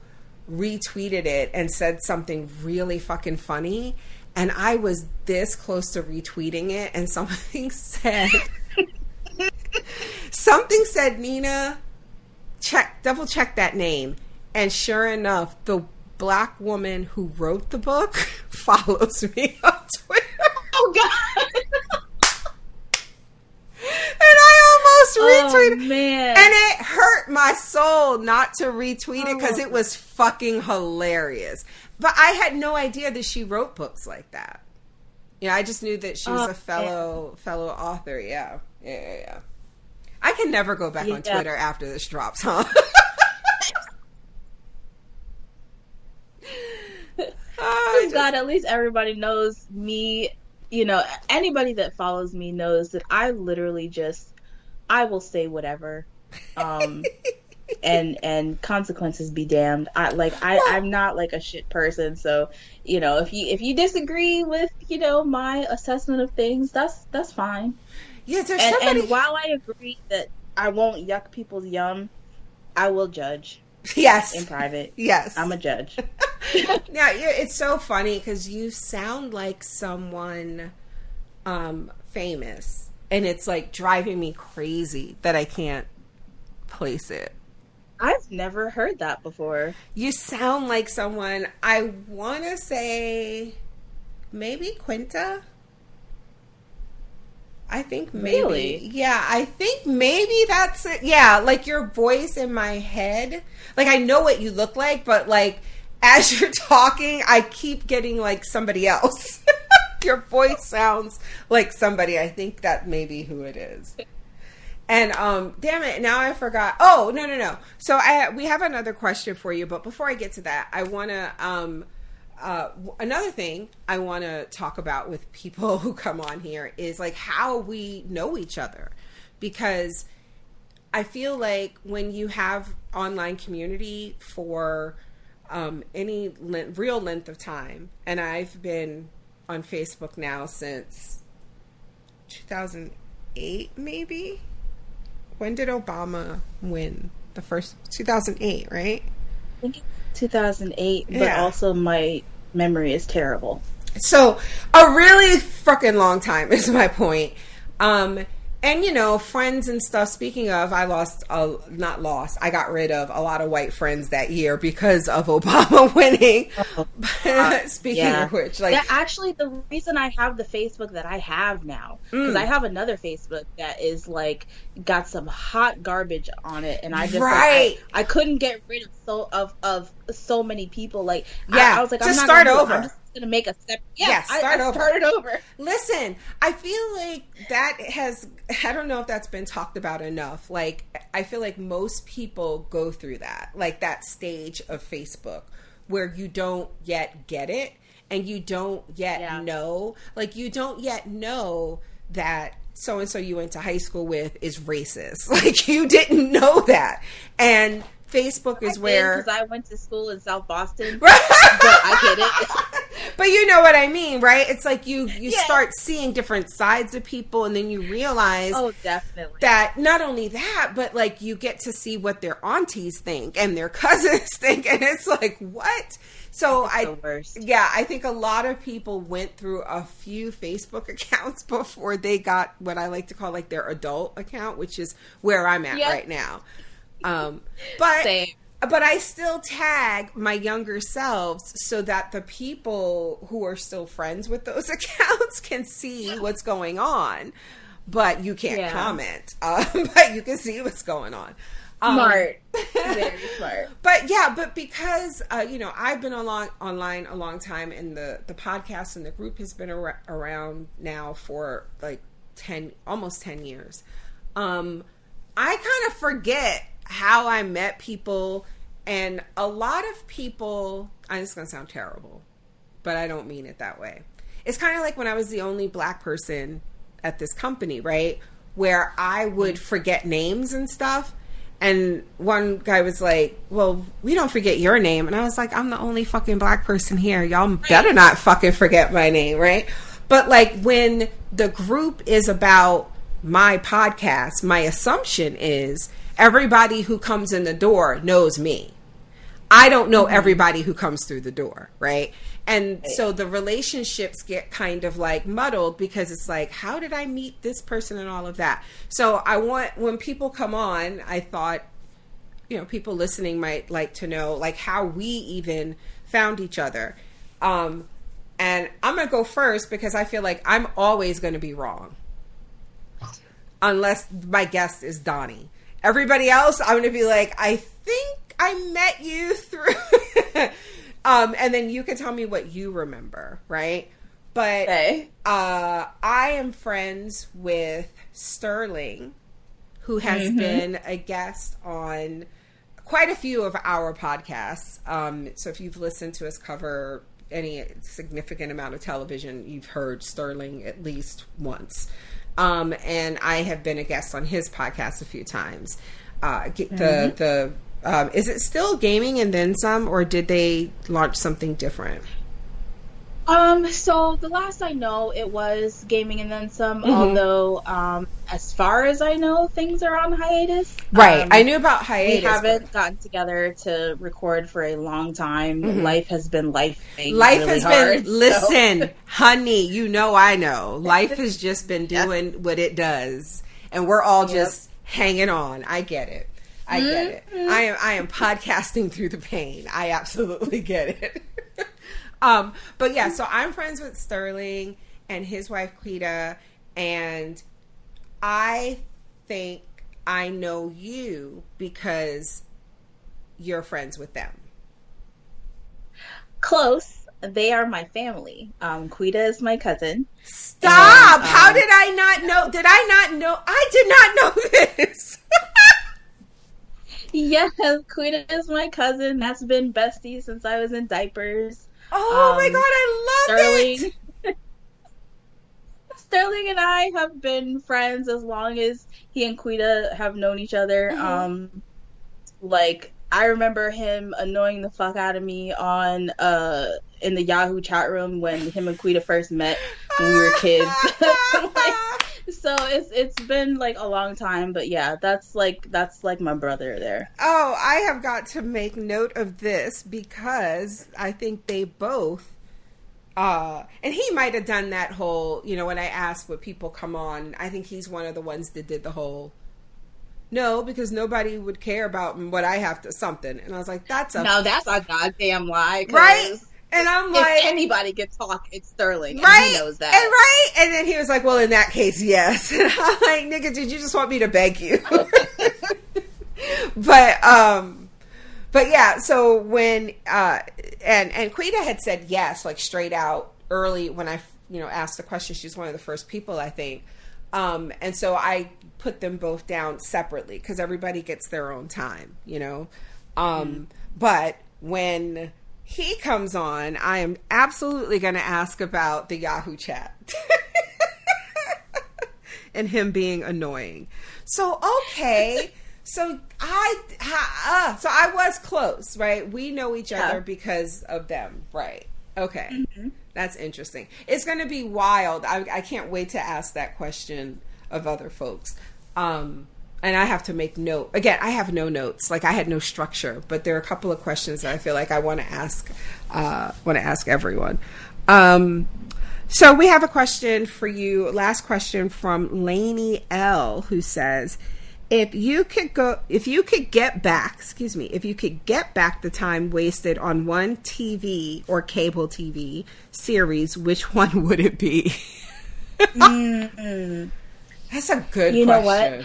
retweeted it and said something really fucking funny, and I was this close to retweeting it, and something said, Nina, double check that name, and sure enough, the black woman who wrote the book follows me on Twitter. Oh God. And I almost retweeted. Oh, man. And it hurt my soul not to retweet it because it was fucking hilarious. But I had no idea that she wrote books like that. Yeah, I just knew that she was a fellow author. Yeah. I can never go back on Twitter after this drops, huh? God, at least everybody knows me. You know, anybody that follows me knows that I literally I will say whatever, and consequences be damned. I'm not like a shit person, so you know, if you disagree with, you know, my assessment of things, that's fine. Yeah, and while I agree that I won't yuck people's yum, I will judge. Yes, in private. Yes, I'm a judge. Yeah, it's so funny because you sound like someone famous, and it's like driving me crazy that I can't place it. I've never heard that before. You sound like someone, I want to say maybe Quinta. I think maybe. Really? Yeah, I think maybe that's it. Yeah, like your voice in my head. Like I know what you look like, but like as you're talking, I keep getting like somebody else. Your voice sounds like somebody. I think that may be who it is. And damn it, now I forgot. Oh, no. So we have another question for you, but before I get to that, I want to another thing I want to talk about with people who come on here is like how we know each other, because I feel like when you have online community for any real length of time, and I've been on Facebook now since 2008, maybe. When did Obama win? The first 2008, right? I think it's 2008, but also my memory is terrible. So a really fucking long time is my point. And you know, friends and stuff. Speaking of, I got rid of a lot of white friends that year because of Obama winning. Speaking of which, like, actually the reason I have the Facebook that I have now, because I have another Facebook that is like got some hot garbage on it, and I just I couldn't get rid of so many people. Like, I was like, I'm not start gonna over. I'm just gonna make a step. Started over. Listen, I feel like that I don't know if that's been talked about enough. Like, I feel like most people go through that, like that stage of Facebook where you don't yet get it and you don't yet know, like you don't yet know that so-and-so you went to high school with is racist. Like, you didn't know that. And Facebook is where... Because I went to school in South Boston, but I get it. But you know what I mean, right? It's like you start seeing different sides of people, and then you realize definitely that not only that, but like you get to see what their aunties think and their cousins think, and it's like, what? So I think a lot of people went through a few Facebook accounts before they got what I like to call like their adult account, which is where I'm at right now. But I still tag my younger selves so that the people who are still friends with those accounts can see what's going on. But you can't comment. But you can see what's going on. Smart. Very smart. But because, I've been online a long time, and the podcast and the group has been around now for like almost 10 years. I kind of forget how I met people, and a lot of people, it's going to sound terrible, but I don't mean it that way. It's kind of like when I was the only Black person at this company, right? Where I would forget names and stuff. And one guy was like, well, we don't forget your name. And I was like, I'm the only fucking Black person here. Y'all better not fucking forget my name, right? But like when the group is about my podcast, my assumption is everybody who comes in the door knows me. I don't know everybody who comes through the door, right? And so the relationships get kind of like muddled because it's like, how did I meet this person and all of that? So when people come on, I thought, people listening might like to know like how we even found each other. And I'm going to go first because I feel like I'm always going to be wrong. Unless my guest is Donnie. Everybody else, I'm going to be like, I think I met you through... and then you can tell me what you remember, right? But I am friends with Sterling, who has been a guest on quite a few of our podcasts. So if you've listened to us cover any significant amount of television, you've heard Sterling at least once. And I have been a guest on his podcast a few times. Is it still Gaming and Then Some, or did they launch something different? So the last I know, it was Gaming and Then Some, although, as far as I know, things are on hiatus. Right. I knew about hiatus. We haven't gotten together to record for a long time. Life has been lifing. Life really has hard, been, listen, honey, I know. Life has just been doing what it does. And we're all just hanging on. I get it. I get it. I am podcasting through the pain. I absolutely get it. But yeah, so I'm friends with Sterling and his wife Quita, and I think I know you because you're friends with them. Close. They are my family. Quita is my cousin. Stop! And, how did I not know? Did I not know? I did not know this. Yes, Quita is my cousin. That's been besties since I was in diapers. Oh my God, I love it! Sterling and I have been friends as long as he and Quita have known each other. I remember him annoying the fuck out of me on in the Yahoo chat room when him and Quita first met when we were kids. So it's been like a long time, but yeah, that's like my brother there. Oh, I have got to make note of this because I think they both and he might have done that whole, when I asked would people come on, I think he's one of the ones that did the whole no, because nobody would care about what I have to something. And I was like, that's a goddamn lie. Right? And I'm like, if anybody can talk, it's Sterling. Right? And he knows that. And then he was like, well, in that case, yes. And I'm like, nigga, did you just want me to beg you? But yeah, so when, and Quita had said yes, like straight out early when I, asked the question. She's one of the first people, I think. And so I put them both down separately because everybody gets their own time, But when he comes on, I am absolutely going to ask about the Yahoo chat and him being annoying. So, okay. So I was close, right? We know each other because of them. Right. Okay. Mm-hmm. That's interesting. It's going to be wild. I can't wait to ask that question of other folks. And I have to make note. Again, I have no notes. Like, I had no structure, but there are a couple of questions that I feel like I want to ask everyone. So we have a question for you. Last question from Lainey L, who says, if you could get back the time wasted on one TV or cable TV series, which one would it be? Mm-hmm. That's a good question. You know what?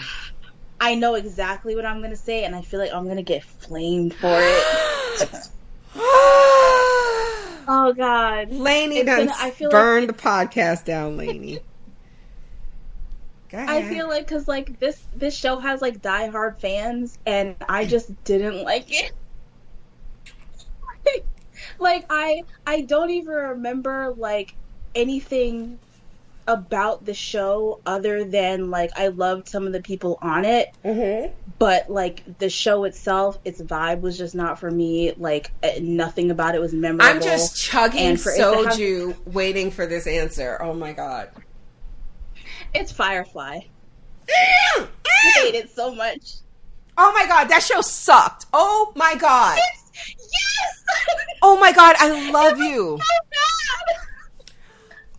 I know exactly what I'm going to say, and I feel like I'm going to get flamed for it. Oh, God. Lainey done burned the podcast down, Lainey. I feel like, because, like, this show has, like, diehard fans, and I just didn't like it. Like, I don't even remember, like, anything about the show other than, like, I loved some of the people on it. Mm-hmm. But, like, the show itself, its vibe was just not for me. Like, nothing about it was memorable. I'm just chugging soju waiting for this answer. Oh, my God. It's Firefly. I hate it so much. Oh, my God. That show sucked. Oh, my God. Yes! Oh, my God. I love you. So bad.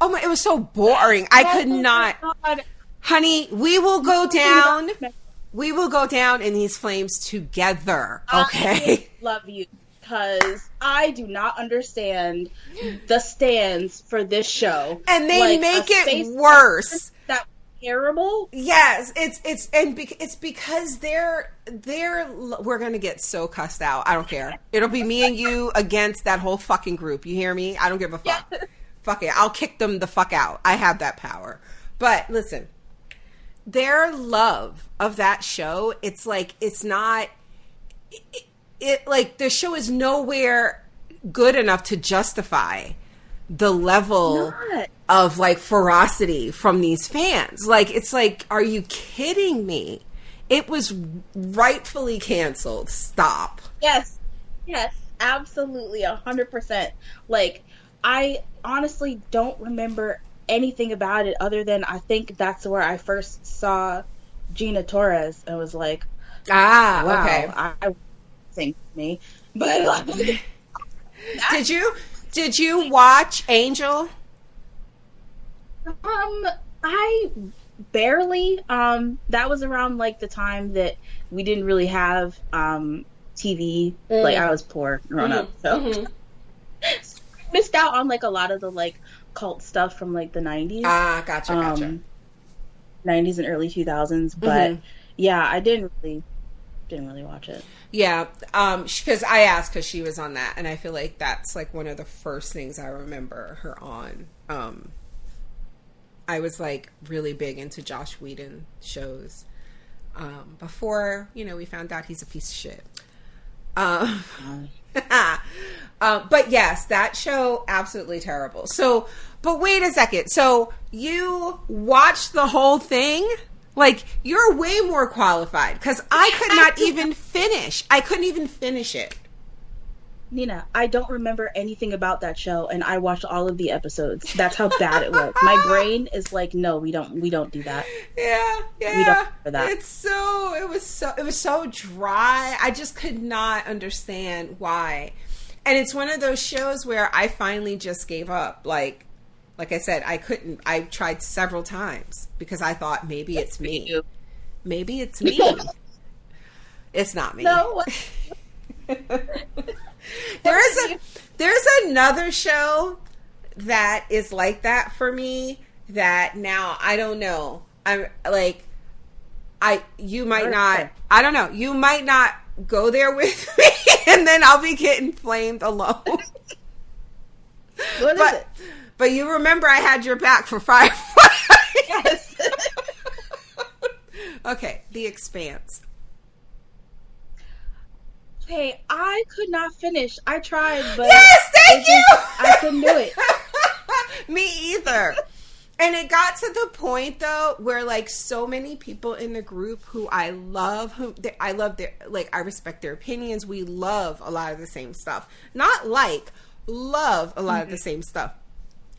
Oh, my. It was so boring. I could not. God. Honey, we will go down. We will go down in these flames together, okay? I love you, because I do not understand the stands for this show. And they make it worse. That's terrible. Yes, it's because they're we're gonna get so cussed out. I don't care. It'll be me and you against that whole fucking group. You hear me? I don't give a fuck. Yeah. Fuck it. I'll kick them the fuck out. I have that power. But listen. Their love of that show, it's like, it's not, it like, the show is nowhere good enough to justify the level of, like, ferocity from these fans. Like, it's like, are you kidding me? It was rightfully canceled. Stop. Yes, absolutely, 100%. Like, I honestly don't remember anything about it other than I think that's where I first saw Gina Torres and was like, wow, okay, I think me. But did you watch Angel? I barely. That was around, like, the time that we didn't really have TV. Like, I was poor growing up, so missed out on, like, a lot of the, like, cult stuff from, like, the 90s. Gotcha. 90s and early 2000s, but yeah, I didn't really watch it. Yeah, because I asked because she was on that, and I feel like that's, like, one of the first things I remember her on. I was, like, really big into Joss Whedon shows before, we found out he's a piece of shit. But yes, that show, absolutely terrible. So, but wait a second. So you watched the whole thing? Like, you're way more qualified, because I could not even finish. I couldn't even finish it. Nina, I don't remember anything about that show, and I watched all of the episodes. That's how bad it was. My brain is like, no, we don't do that. Yeah. We don't do that. It was so dry. I just could not understand why. And it's one of those shows where I finally just gave up. Like I said, I couldn't. I tried several times because I thought maybe it's me. Maybe it's me. It's not me. No. There's another show that is like that for me that now I don't know. I'm like, you might not, I don't know. You might not go there with me and then I'll be getting flamed alone. What is it? But you remember I had your back for Firefly. Yes. Okay, The Expanse. Hey, I could not finish. I tried, but yes, thank you. I couldn't do it. Me either. And it got to the point though where, like, so many people in the group who I love, I respect their opinions. We love a lot of the same stuff. Not like, love a lot of the same stuff.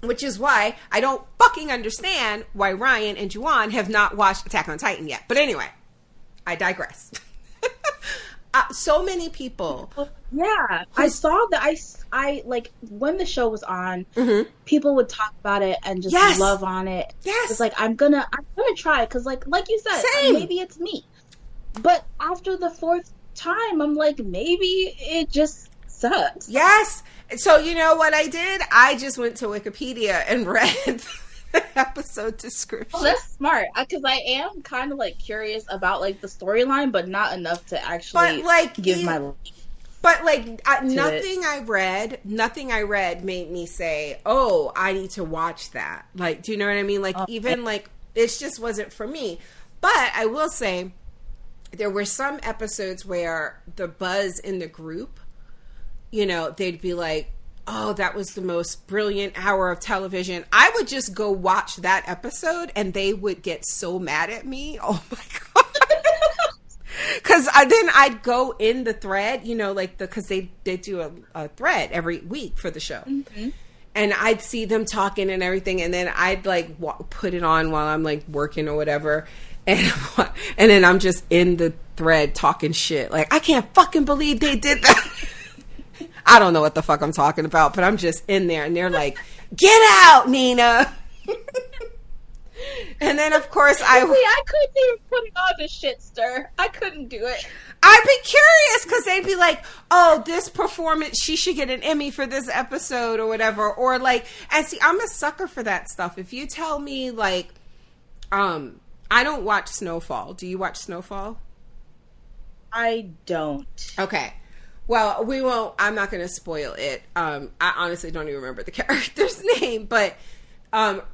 Which is why I don't fucking understand why Ryan and Juwan have not watched Attack on Titan yet. But anyway, I digress. So many people. Yeah, I saw that. I like when the show was on. Mm-hmm. People would talk about it and just love on it. Yes, it's like I'm gonna try because like you said, maybe it's me. But after the fourth time, I'm like, maybe it just sucks. Yes. So you know what I did? I just went to Wikipedia and read the episode description. Oh, that's smart because I am kind of like curious about like the storyline, but not enough to actually give my life. But like nothing I read made me say, "Oh, I need to watch that." Like, do you know what I mean? Like even like it just wasn't for me. But I will say there were some episodes where the buzz in the group, you know, they'd be like, "Oh, that was the most brilliant hour of television." I would just go watch that episode and they would get so mad at me. Oh my God. Because then I'd go in the thread, you know, like because they do a thread every week for the show. Mm-hmm. And I'd see them talking and everything. And then I'd like put it on while I'm like working or whatever. And then I'm just in the thread talking shit. Like, I can't fucking believe they did that. I don't know what the fuck I'm talking about, but I'm just in there. And they're like, "Get out, Nina." And then, of course, I couldn't even put it on the shit stir. I couldn't do it. I'd be curious because they'd be like, "Oh, this performance, she should get an Emmy for this episode or whatever." Or like, and see, I'm a sucker for that stuff. If you tell me like, I don't watch Snowfall. Do you watch Snowfall? I don't. Okay. Well, we won't. I'm not going to spoil it. I honestly don't even remember the character's name, but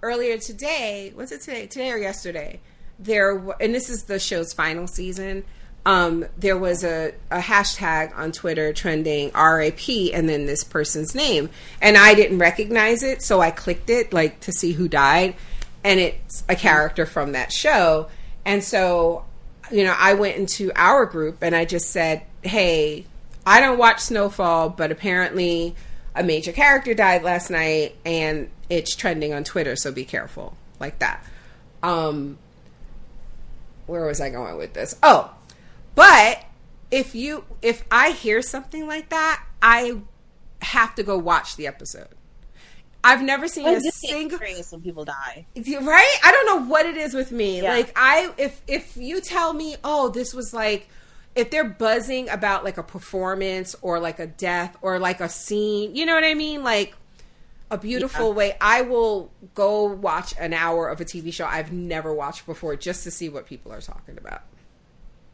earlier today, was it today? Today or yesterday? And this is the show's final season. There was a hashtag on Twitter trending RAP and then this person's name, and I didn't recognize it, so I clicked it like to see who died, and it's a character from that show. And so, you know, I went into our group and I just said, "Hey, I don't watch Snowfall, but apparently a major character died last night and it's trending on Twitter, so be careful." Like that. Where was I going with this? Oh, but if I hear something like that, I have to go watch the episode. I've never seen a single curious when people die. Right? I don't know what it is with me. Yeah. Like if you tell me, "Oh, this was like," if they're buzzing about like a performance or like a death or like a scene, you know what I mean? Like a beautiful way, I will go watch an hour of a TV show I've never watched before just to see what people are talking about.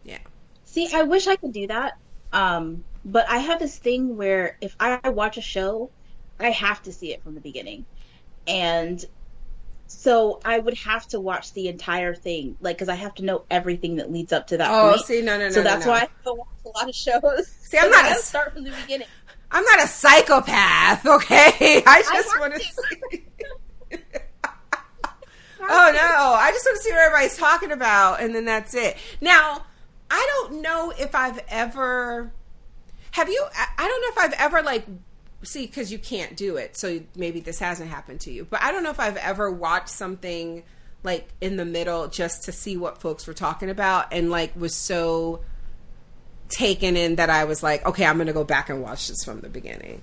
Yeah. See, I wish I could do that. But I have this thing where if I watch a show, I have to see it from the beginning. And so I would have to watch the entire thing, like, because I have to know everything that leads up to that point. Oh, see, no. So that's why I don't watch a lot of shows. See, I'm not start from the beginning. I'm not a psychopath, okay? I just want to see. Oh, no. I just want to see what everybody's talking about, and then that's it. Now, I don't know if I've ever... I don't know if I've ever, like... See, because you can't do it, so maybe this hasn't happened to you. But I don't know if I've ever watched something, like, in the middle just to see what folks were talking about and, like, was so taken in that I was like, okay, I'm going to go back and watch this from the beginning.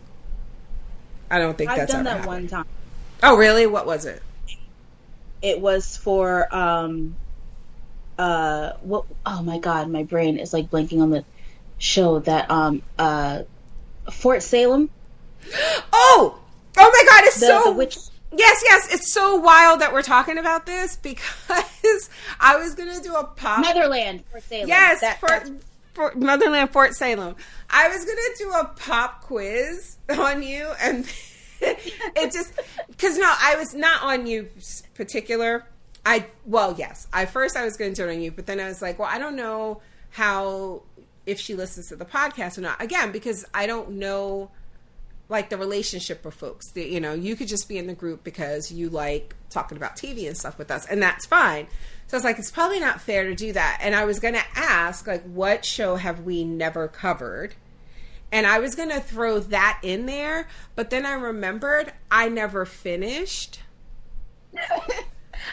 I don't think that's ever happened. I've done that one time. Oh, really? What was it? It was for, what? Oh, my God, my brain is, like, blanking on the show that, Fort Salem. Oh my God! It's the witch. Yes, it's so wild that we're talking about this because I was gonna do a pop Motherland, Fort Salem. Yes, for Motherland, Fort Salem. I was gonna do a pop quiz on you, and it just because I was not on you particular. Yes, I was gonna do it on you, but then I was like, well, I don't know if she listens to the podcast or not. Again, because I don't know, like, the relationship of folks. You know, you could just be in the group because you like talking about TV and stuff with us, and that's fine. So I was like, it's probably not fair to do that. And I was going to ask, like, what show have we never covered? And I was going to throw that in there, but then I remembered I never finished.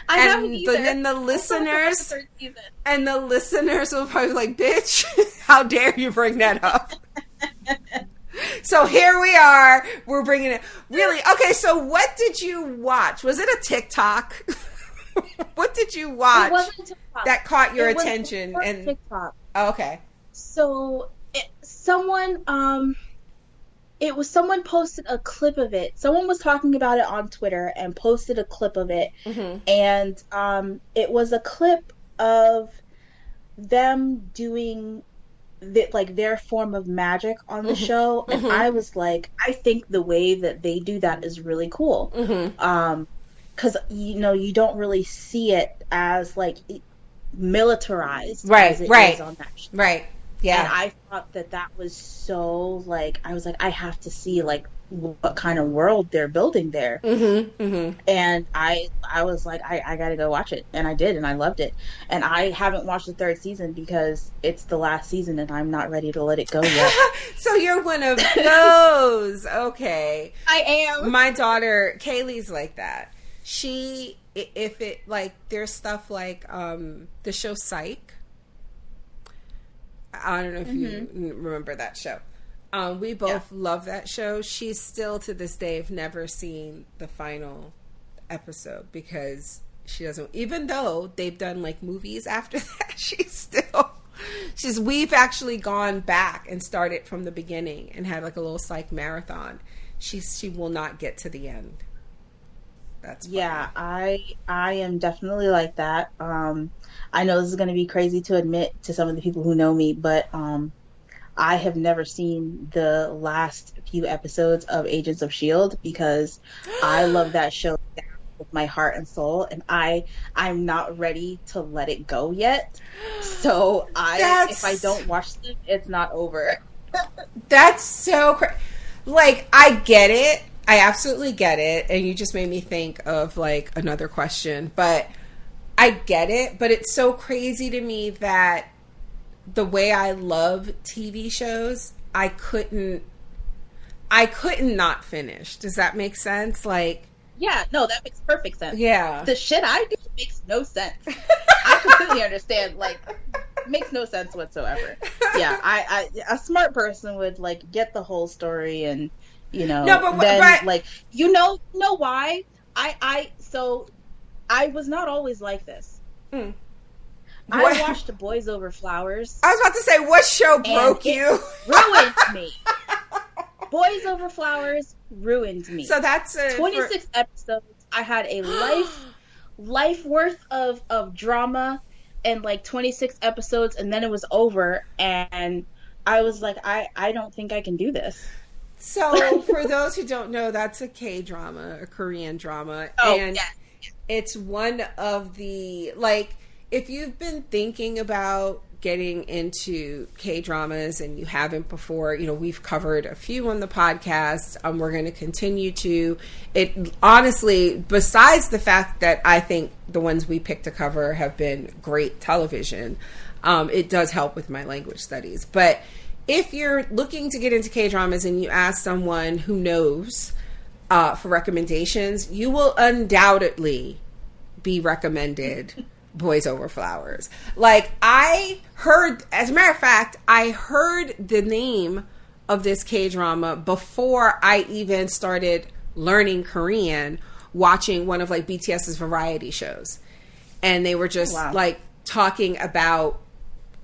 I haven't either. Then the listeners will probably be like, bitch, how dare you bring that up? So here we are. We're bringing it. Really? Okay, so what did you watch? Was it a TikTok? What did you watch that caught your attention? And TikTok. Oh, okay. So someone posted a clip of it. Someone was talking about it on Twitter and posted a clip of it. Mm-hmm. And it was a clip of them doing their form of magic on the show. And I was like, I think the way that they do that is really cool. Mm-hmm. 'Cause you don't really see it as like militarized, right? As it right, is on that show. Right. Yeah. And I thought that was so, like, I was like, I have to see, like, what kind of world they're building there. Mm-hmm, mm-hmm. And I was like, I gotta go watch it. And I did, and I loved it. And I haven't watched the third season because it's the last season and I'm not ready to let it go yet. So you're one of those. Okay. I am. My daughter, Kaylee's like that. There's stuff like the show Psych. I don't know if you remember that show. We both love that show. She's still, to this day, have never seen the final episode because she doesn't, even though they've done like movies after that, we've actually gone back and started from the beginning and had like a little Psych marathon. She will not get to the end. That's funny. Yeah, I am definitely like that. I know this is going to be crazy to admit to some of the people who know me, but I have never seen the last few episodes of Agents of S.H.I.E.L.D. because I love that show with my heart and soul, and I'm not ready to let it go yet. So if I don't watch them, it's not over. That's so crazy. Like, I get it. I absolutely get it. And you just made me think of like another question, but I get it. But it's so crazy to me that the way I love TV shows, I couldn't not finish. Does that make sense? Like, yeah, no, that makes perfect sense. Yeah. The shit I do makes no sense. I completely understand. Like, makes no sense whatsoever. Yeah, I a smart person would like get the whole story and, no, but like, why? So I was not always like this. Mm. I watched The Boys Over Flowers. I was about to say, what show broke you? Ruined me. Boys Over Flowers ruined me. So that's 26 episodes. I had a life worth of drama and like 26 episodes, and then it was over, and I was like, I don't think I can do this. So, for those who don't know, that's a K-drama, a Korean drama. Oh, and it's one of the, like, if you've been thinking about getting into K-dramas and you haven't before, we've covered a few on the podcast. We're going to continue to. It honestly, besides the fact that I think the ones we picked to cover have been great television, it does help with my language studies. But if you're looking to get into K-dramas and you ask someone who knows for recommendations, you will undoubtedly be recommended Boys Over Flowers. Like, I heard, as a matter of fact, I heard the name of this K-drama before I even started learning Korean, watching one of like BTS's variety shows. And they were just like talking about,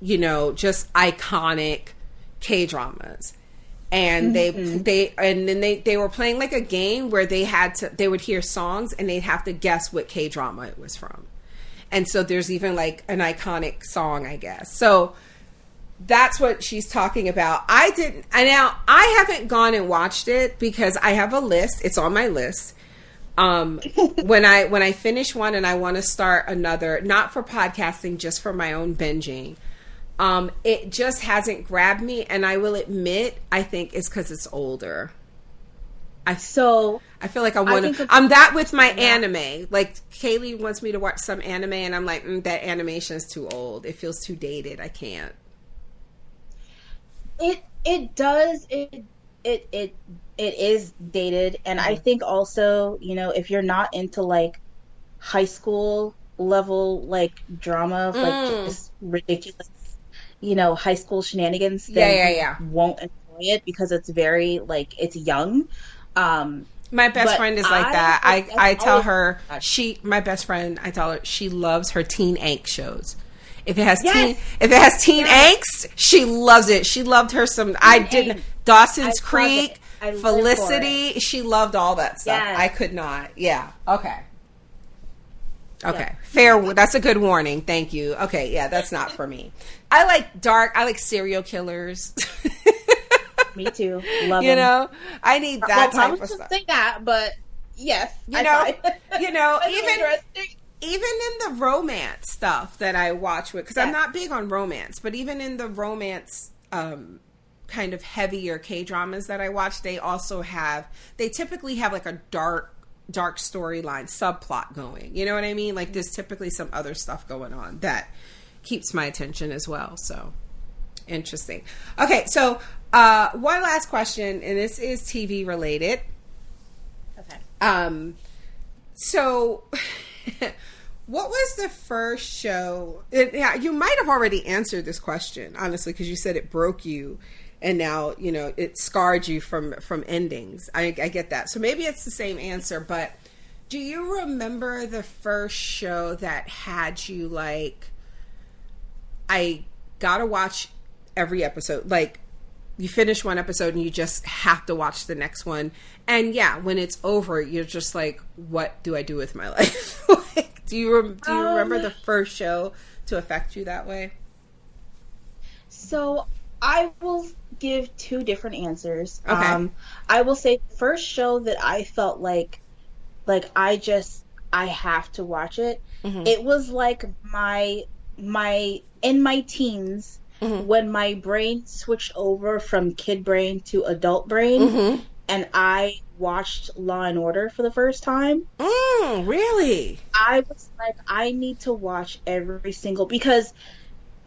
just iconic K-dramas. And they were playing like a game where they would hear songs and they'd have to guess what K-drama it was from. And so there's even like an iconic song, I guess. So that's what she's talking about. I haven't gone and watched it because I have a list. It's on my list. When I finish one and I want to start another, not for podcasting, just for my own binging, it just hasn't grabbed me. And I will admit, I think it's because it's older. I feel like I'm that with my anime. Like, Kaylee wants me to watch some anime and I'm like, that animation is too old. It feels too dated. I can't. It does. It is dated, and I think also, if you're not into like high school level like drama, like Mm. just ridiculous, high school shenanigans, Yeah, then yeah, you yeah. won't enjoy it because it's very like it's young. Um, My best but friend is like that. I tell always her watched. my best friend, I tell her she loves her teen angst shows. If Yes, it has teen yes, angst, she loves it. She loved her some I teen didn't angst. I Dawson's love it. Creek, I live for it. Felicity, she loved all that stuff. Yes. I could not. Yeah. Okay. Yep. Okay. Fair. That's a good warning. Thank you. Okay. Yeah, that's not for me. I like dark. I like serial killers. Me too. Love You them. know, I need Well, that type probably of shouldn't stuff. say that, but yes, You I know, find find it even interesting. in the romance stuff that I watch with, because I'm Yeah. not big on romance, but even in the romance kind of heavier K dramas that I watch, they typically have like a dark storyline subplot going. You know what I mean? Like there's typically some other stuff going on that keeps my attention as well. So interesting. Okay, so one last question, and this is TV related. Okay. So, what was the first show? Yeah, you might have already answered this question, honestly, because you said it broke you, and now it scarred you from endings. I get that. So maybe it's the same answer, but do you remember the first show that had you like, I gotta watch every episode? Like, you finish one episode and you just have to watch the next one. And yeah, when it's over, you're just like, what do I do with my life? Like, do you remember the first show to affect you that way? So I will give two different answers. Okay. I will say the first show that I felt like I have to watch it. Mm-hmm. It was like my in my teens Mm-hmm. when my brain switched over from kid brain to adult brain, Mm-hmm. and I watched Law and Order for the first time. Really? I was like, I need to watch every single, because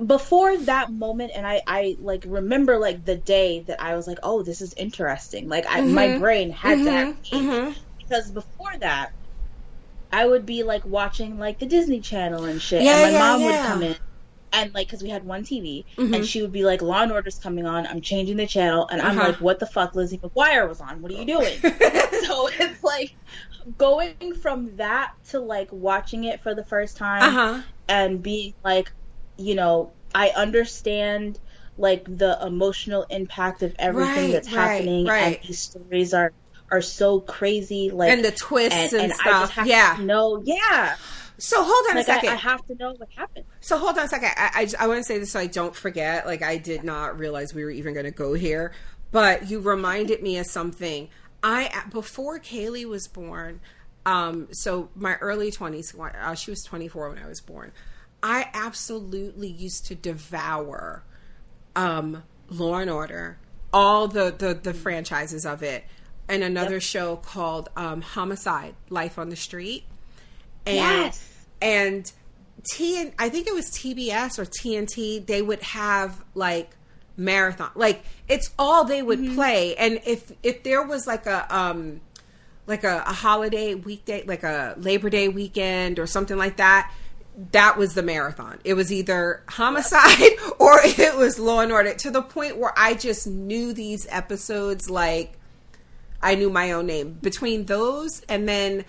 before that moment, and I like remember like the day that I was like, oh, this is interesting. Like my brain had to have changed, because before that I would be like watching like the Disney Channel and shit, Yeah, and my yeah, mom would yeah. come in, and like, because we had one TV, Mhm. and she would be like, Law and Order's coming on, I'm changing the channel, and I'm Uh-huh. like, what the fuck, Lizzie McGuire was on, what are you doing? So it's like going from that to like watching it for the first time, Uh-huh. and being like, I understand like the emotional impact of everything Right, that's right, happening, right. and these stories are so crazy, like, And the twists and I stuff. just have Yeah. to know, yeah, So hold on a like second. I have to know what happened. So hold on a second. I want to say this so I don't forget. Like, I did not realize we were even going to go here, but you reminded me of something. Before Kaylee was born, so my early 20s, she was 24 when I was born. I absolutely used to devour Law and Order, all the franchises of it, and another show called Homicide: Life on the Street. And, Yes. And I think it was TBS or TNT, they would have like marathon. Like, it's all they would play. And if there was like a holiday weekday, like a Labor Day weekend or something like that, that was the marathon. It was either Homicide or it was Law and Order, to the point where I just knew these episodes like I knew my own name. Between those and then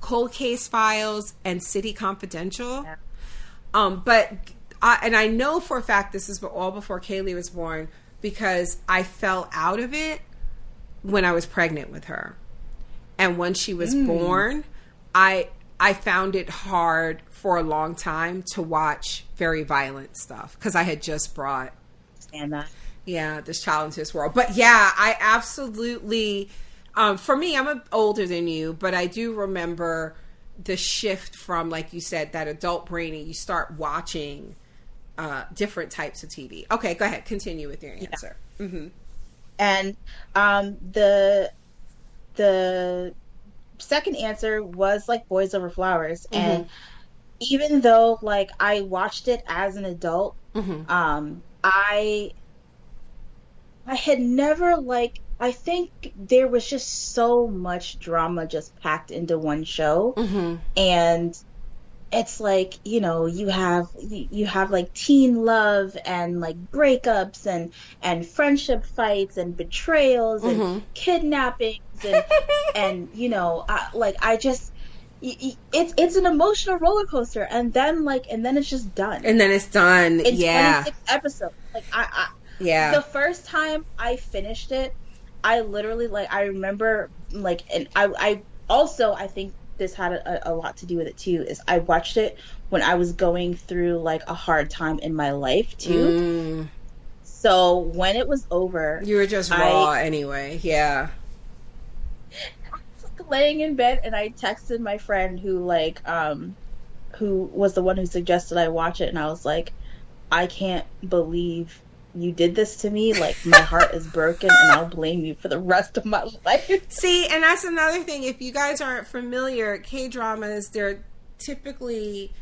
Cold Case Files and City Confidential. Yeah. But I know for a fact this is all before Kaylee was born, because I fell out of it when I was pregnant with her. And when she was born, I found it hard for a long time to watch very violent stuff, because I had just brought this child into this world. But yeah, I absolutely, for me, I'm older than you, but I do remember the shift from, like you said, that adult brain, and you start watching different types of TV. Okay, go ahead. Continue with your answer. Yeah. Mm-hmm. And the second answer was like Boys Over Flowers. Mm-hmm. And even though like I watched it as an adult, I had never like I think there was just so much drama just packed into one show. Mm-hmm. And it's like, you have like teen love and like breakups and friendship fights and betrayals and Mm-hmm. kidnappings like I just it's an emotional roller coaster, and then it's just done And then it's done. in Yeah. 26 episodes. Like I Yeah. the first time I finished it, I literally like I remember like, and I also I think this had a lot to do with it too, is I watched it when I was going through like a hard time in my life too. Mm. So when it was over, You were just raw anyway. Yeah. I was like laying in bed and I texted my friend who was the one who suggested I watch it, and I was like, I can't believe you did this to me. Like, my heart is broken and I'll blame you for the rest of my life. See, and that's another thing. If you guys aren't familiar, K-dramas, they're typically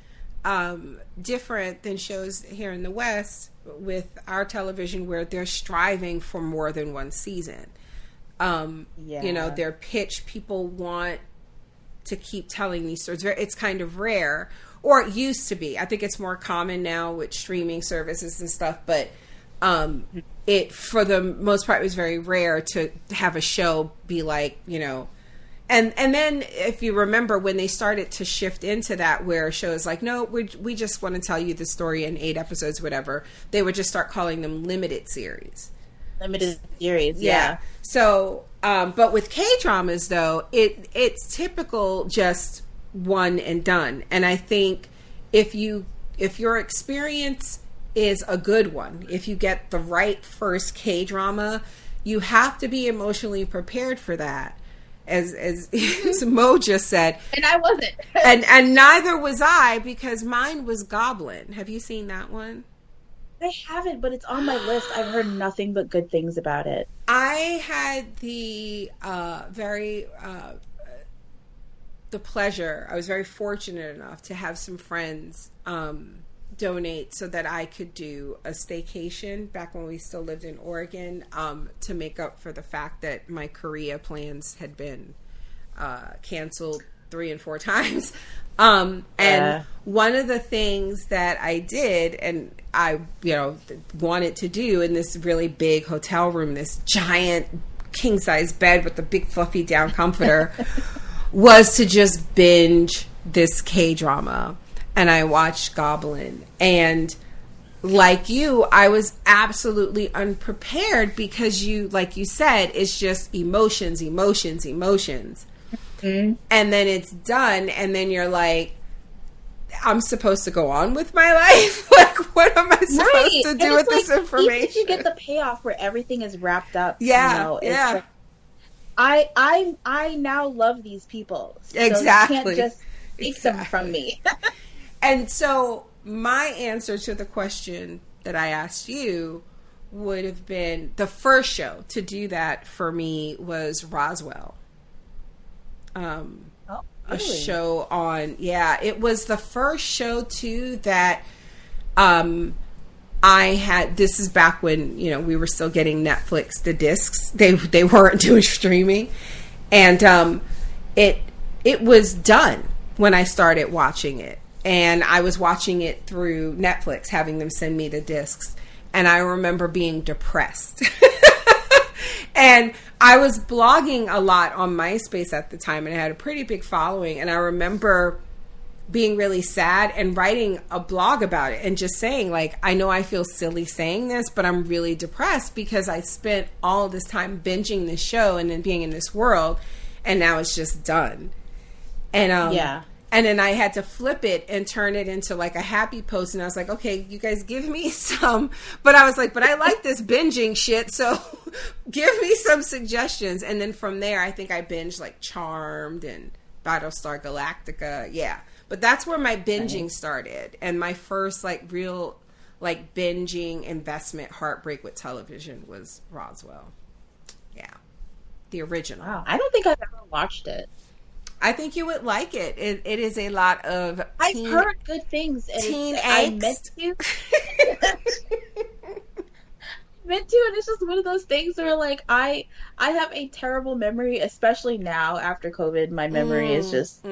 different than shows here in the West with our television, where they're striving for more than one season. Their pitch, people want to keep telling these stories. It's kind of rare, or it used to be. I think it's more common now with streaming services and stuff, but it, for the most part, was very rare to have a show be like, and then if you remember when they started to shift into that, where shows like, no, we just want to tell you the story in 8 episodes, whatever, they would just start calling them limited series. Limited series, Yeah. So, but with K-dramas though, it's typical just one and done. And I think if your experience is a good one, if you get the right first K-drama, you have to be emotionally prepared for that. As Mo just said. And I wasn't. and neither was I, because mine was Goblin. Have you seen that one? I haven't, but it's on my list. I've heard nothing but good things about it. I had the pleasure, I was very fortunate enough to have some friends donate so that I could do a staycation back when we still lived in Oregon, to make up for the fact that my Korea plans had been canceled 3 and 4 times. And one of the things that I did, and I, wanted to do in this really big hotel room, this giant king size bed with the big fluffy down comforter, was to just binge this K-drama. And I watched Goblin. And like you, I was absolutely unprepared, because like you said, it's just emotions. Mm-hmm. And then it's done, and then you're like, I'm supposed to go on with my life? Like, what am I supposed to do with this information? Even if you get the payoff where everything is wrapped up, yeah. Like, I now love these people. So exactly. You can't just take them from me. And so my answer to the question that I asked you would have been, the first show to do that for me was Roswell. Really? A show on, it was the first show too that I had. This is back when we were still getting Netflix, the discs. They weren't doing streaming, and it was done when I started watching it, and I was watching it through Netflix, having them send me the discs, and I remember being depressed. And I was blogging a lot on MySpace at the time, and I had a pretty big following. And I remember being really sad and writing a blog about it and just saying, like, I know I feel silly saying this, but I'm really depressed because I spent all this time binging this show and then being in this world, and now it's just done. And and then I had to flip it and turn it into like a happy post. And I was like, okay, you guys give me some. But I was like, but I like this binging shit. So give me some suggestions. And then from there, I think I binged like Charmed and Battlestar Galactica. Yeah. But that's where my binging started. And my first like real like binging investment heartbreak with television was Roswell. Yeah. The original. Wow. I don't think I've ever watched it. I think you would like it. It is a lot of I've heard good things. Teen I angst. meant to. meant to, and it's just one of those things where like I have a terrible memory, especially now after COVID. My memory is just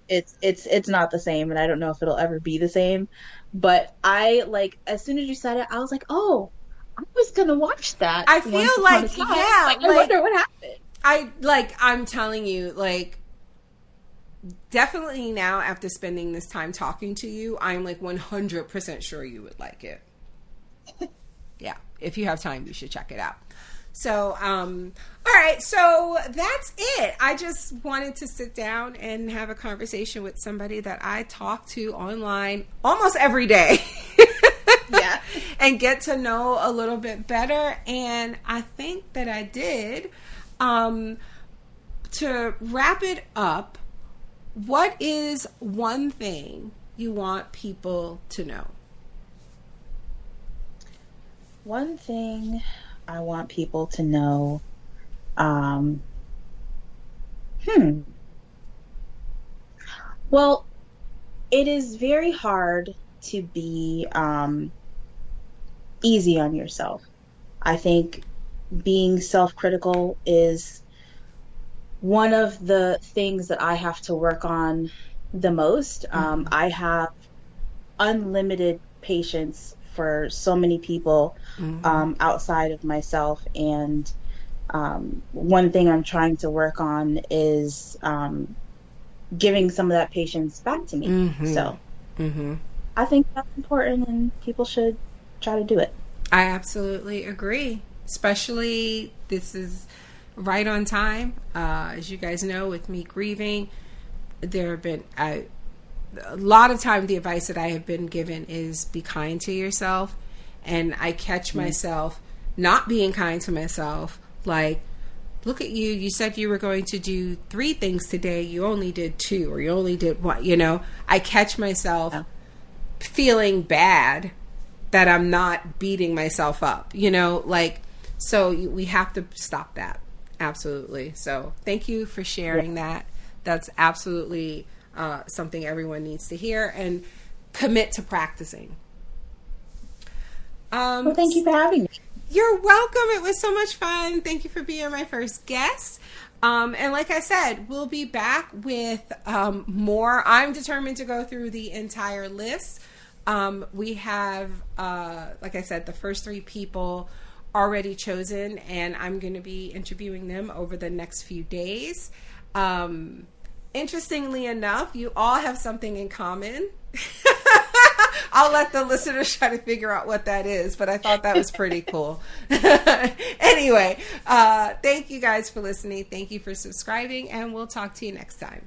it's not the same, and I don't know if it'll ever be the same. But I like as soon as you said it, I was like, oh, I was gonna watch that. I once feel upon like, a time. yeah, Like, I wonder what happened. I'm telling you, like, definitely now after spending this time talking to you, I'm like 100% sure you would like it. Yeah. If you have time, you should check it out. So, all right. So that's it. I just wanted to sit down and have a conversation with somebody that I talk to online almost every day. Yeah. And get to know a little bit better. And I think that I did. To wrap it up, what is one thing you want people to know? One thing I want people to know, well, it is very hard to be easy on yourself. I think being self-critical is one of the things that I have to work on the most. I have unlimited patience for so many people outside of myself, and one thing I'm trying to work on is giving some of that patience back to me. So I think that's important, and people should try to do it. I absolutely agree. Especially this is right on time. As you guys know, with me grieving, there have been a lot of time the advice that I have been given is be kind to yourself. And I catch myself not being kind to myself. Like, look at you. You said you were going to do 3 things today. You only did 2, or you only did 1. You know, I catch myself feeling bad that I'm not beating myself up, you know, like, so we have to stop that. Absolutely. So thank you for sharing that. That's absolutely something everyone needs to hear and commit to practicing. Well, thank you for having me. You're welcome. It was so much fun. Thank you for being my first guest. And like I said, we'll be back with more. I'm determined to go through the entire list. We have, like I said, the first 3 people already chosen, and I'm going to be interviewing them over the next few days. Interestingly enough, you all have something in common. I'll let the listeners try to figure out what that is, but I thought that was pretty cool. Anyway, thank you guys for listening. Thank you for subscribing, and we'll talk to you next time.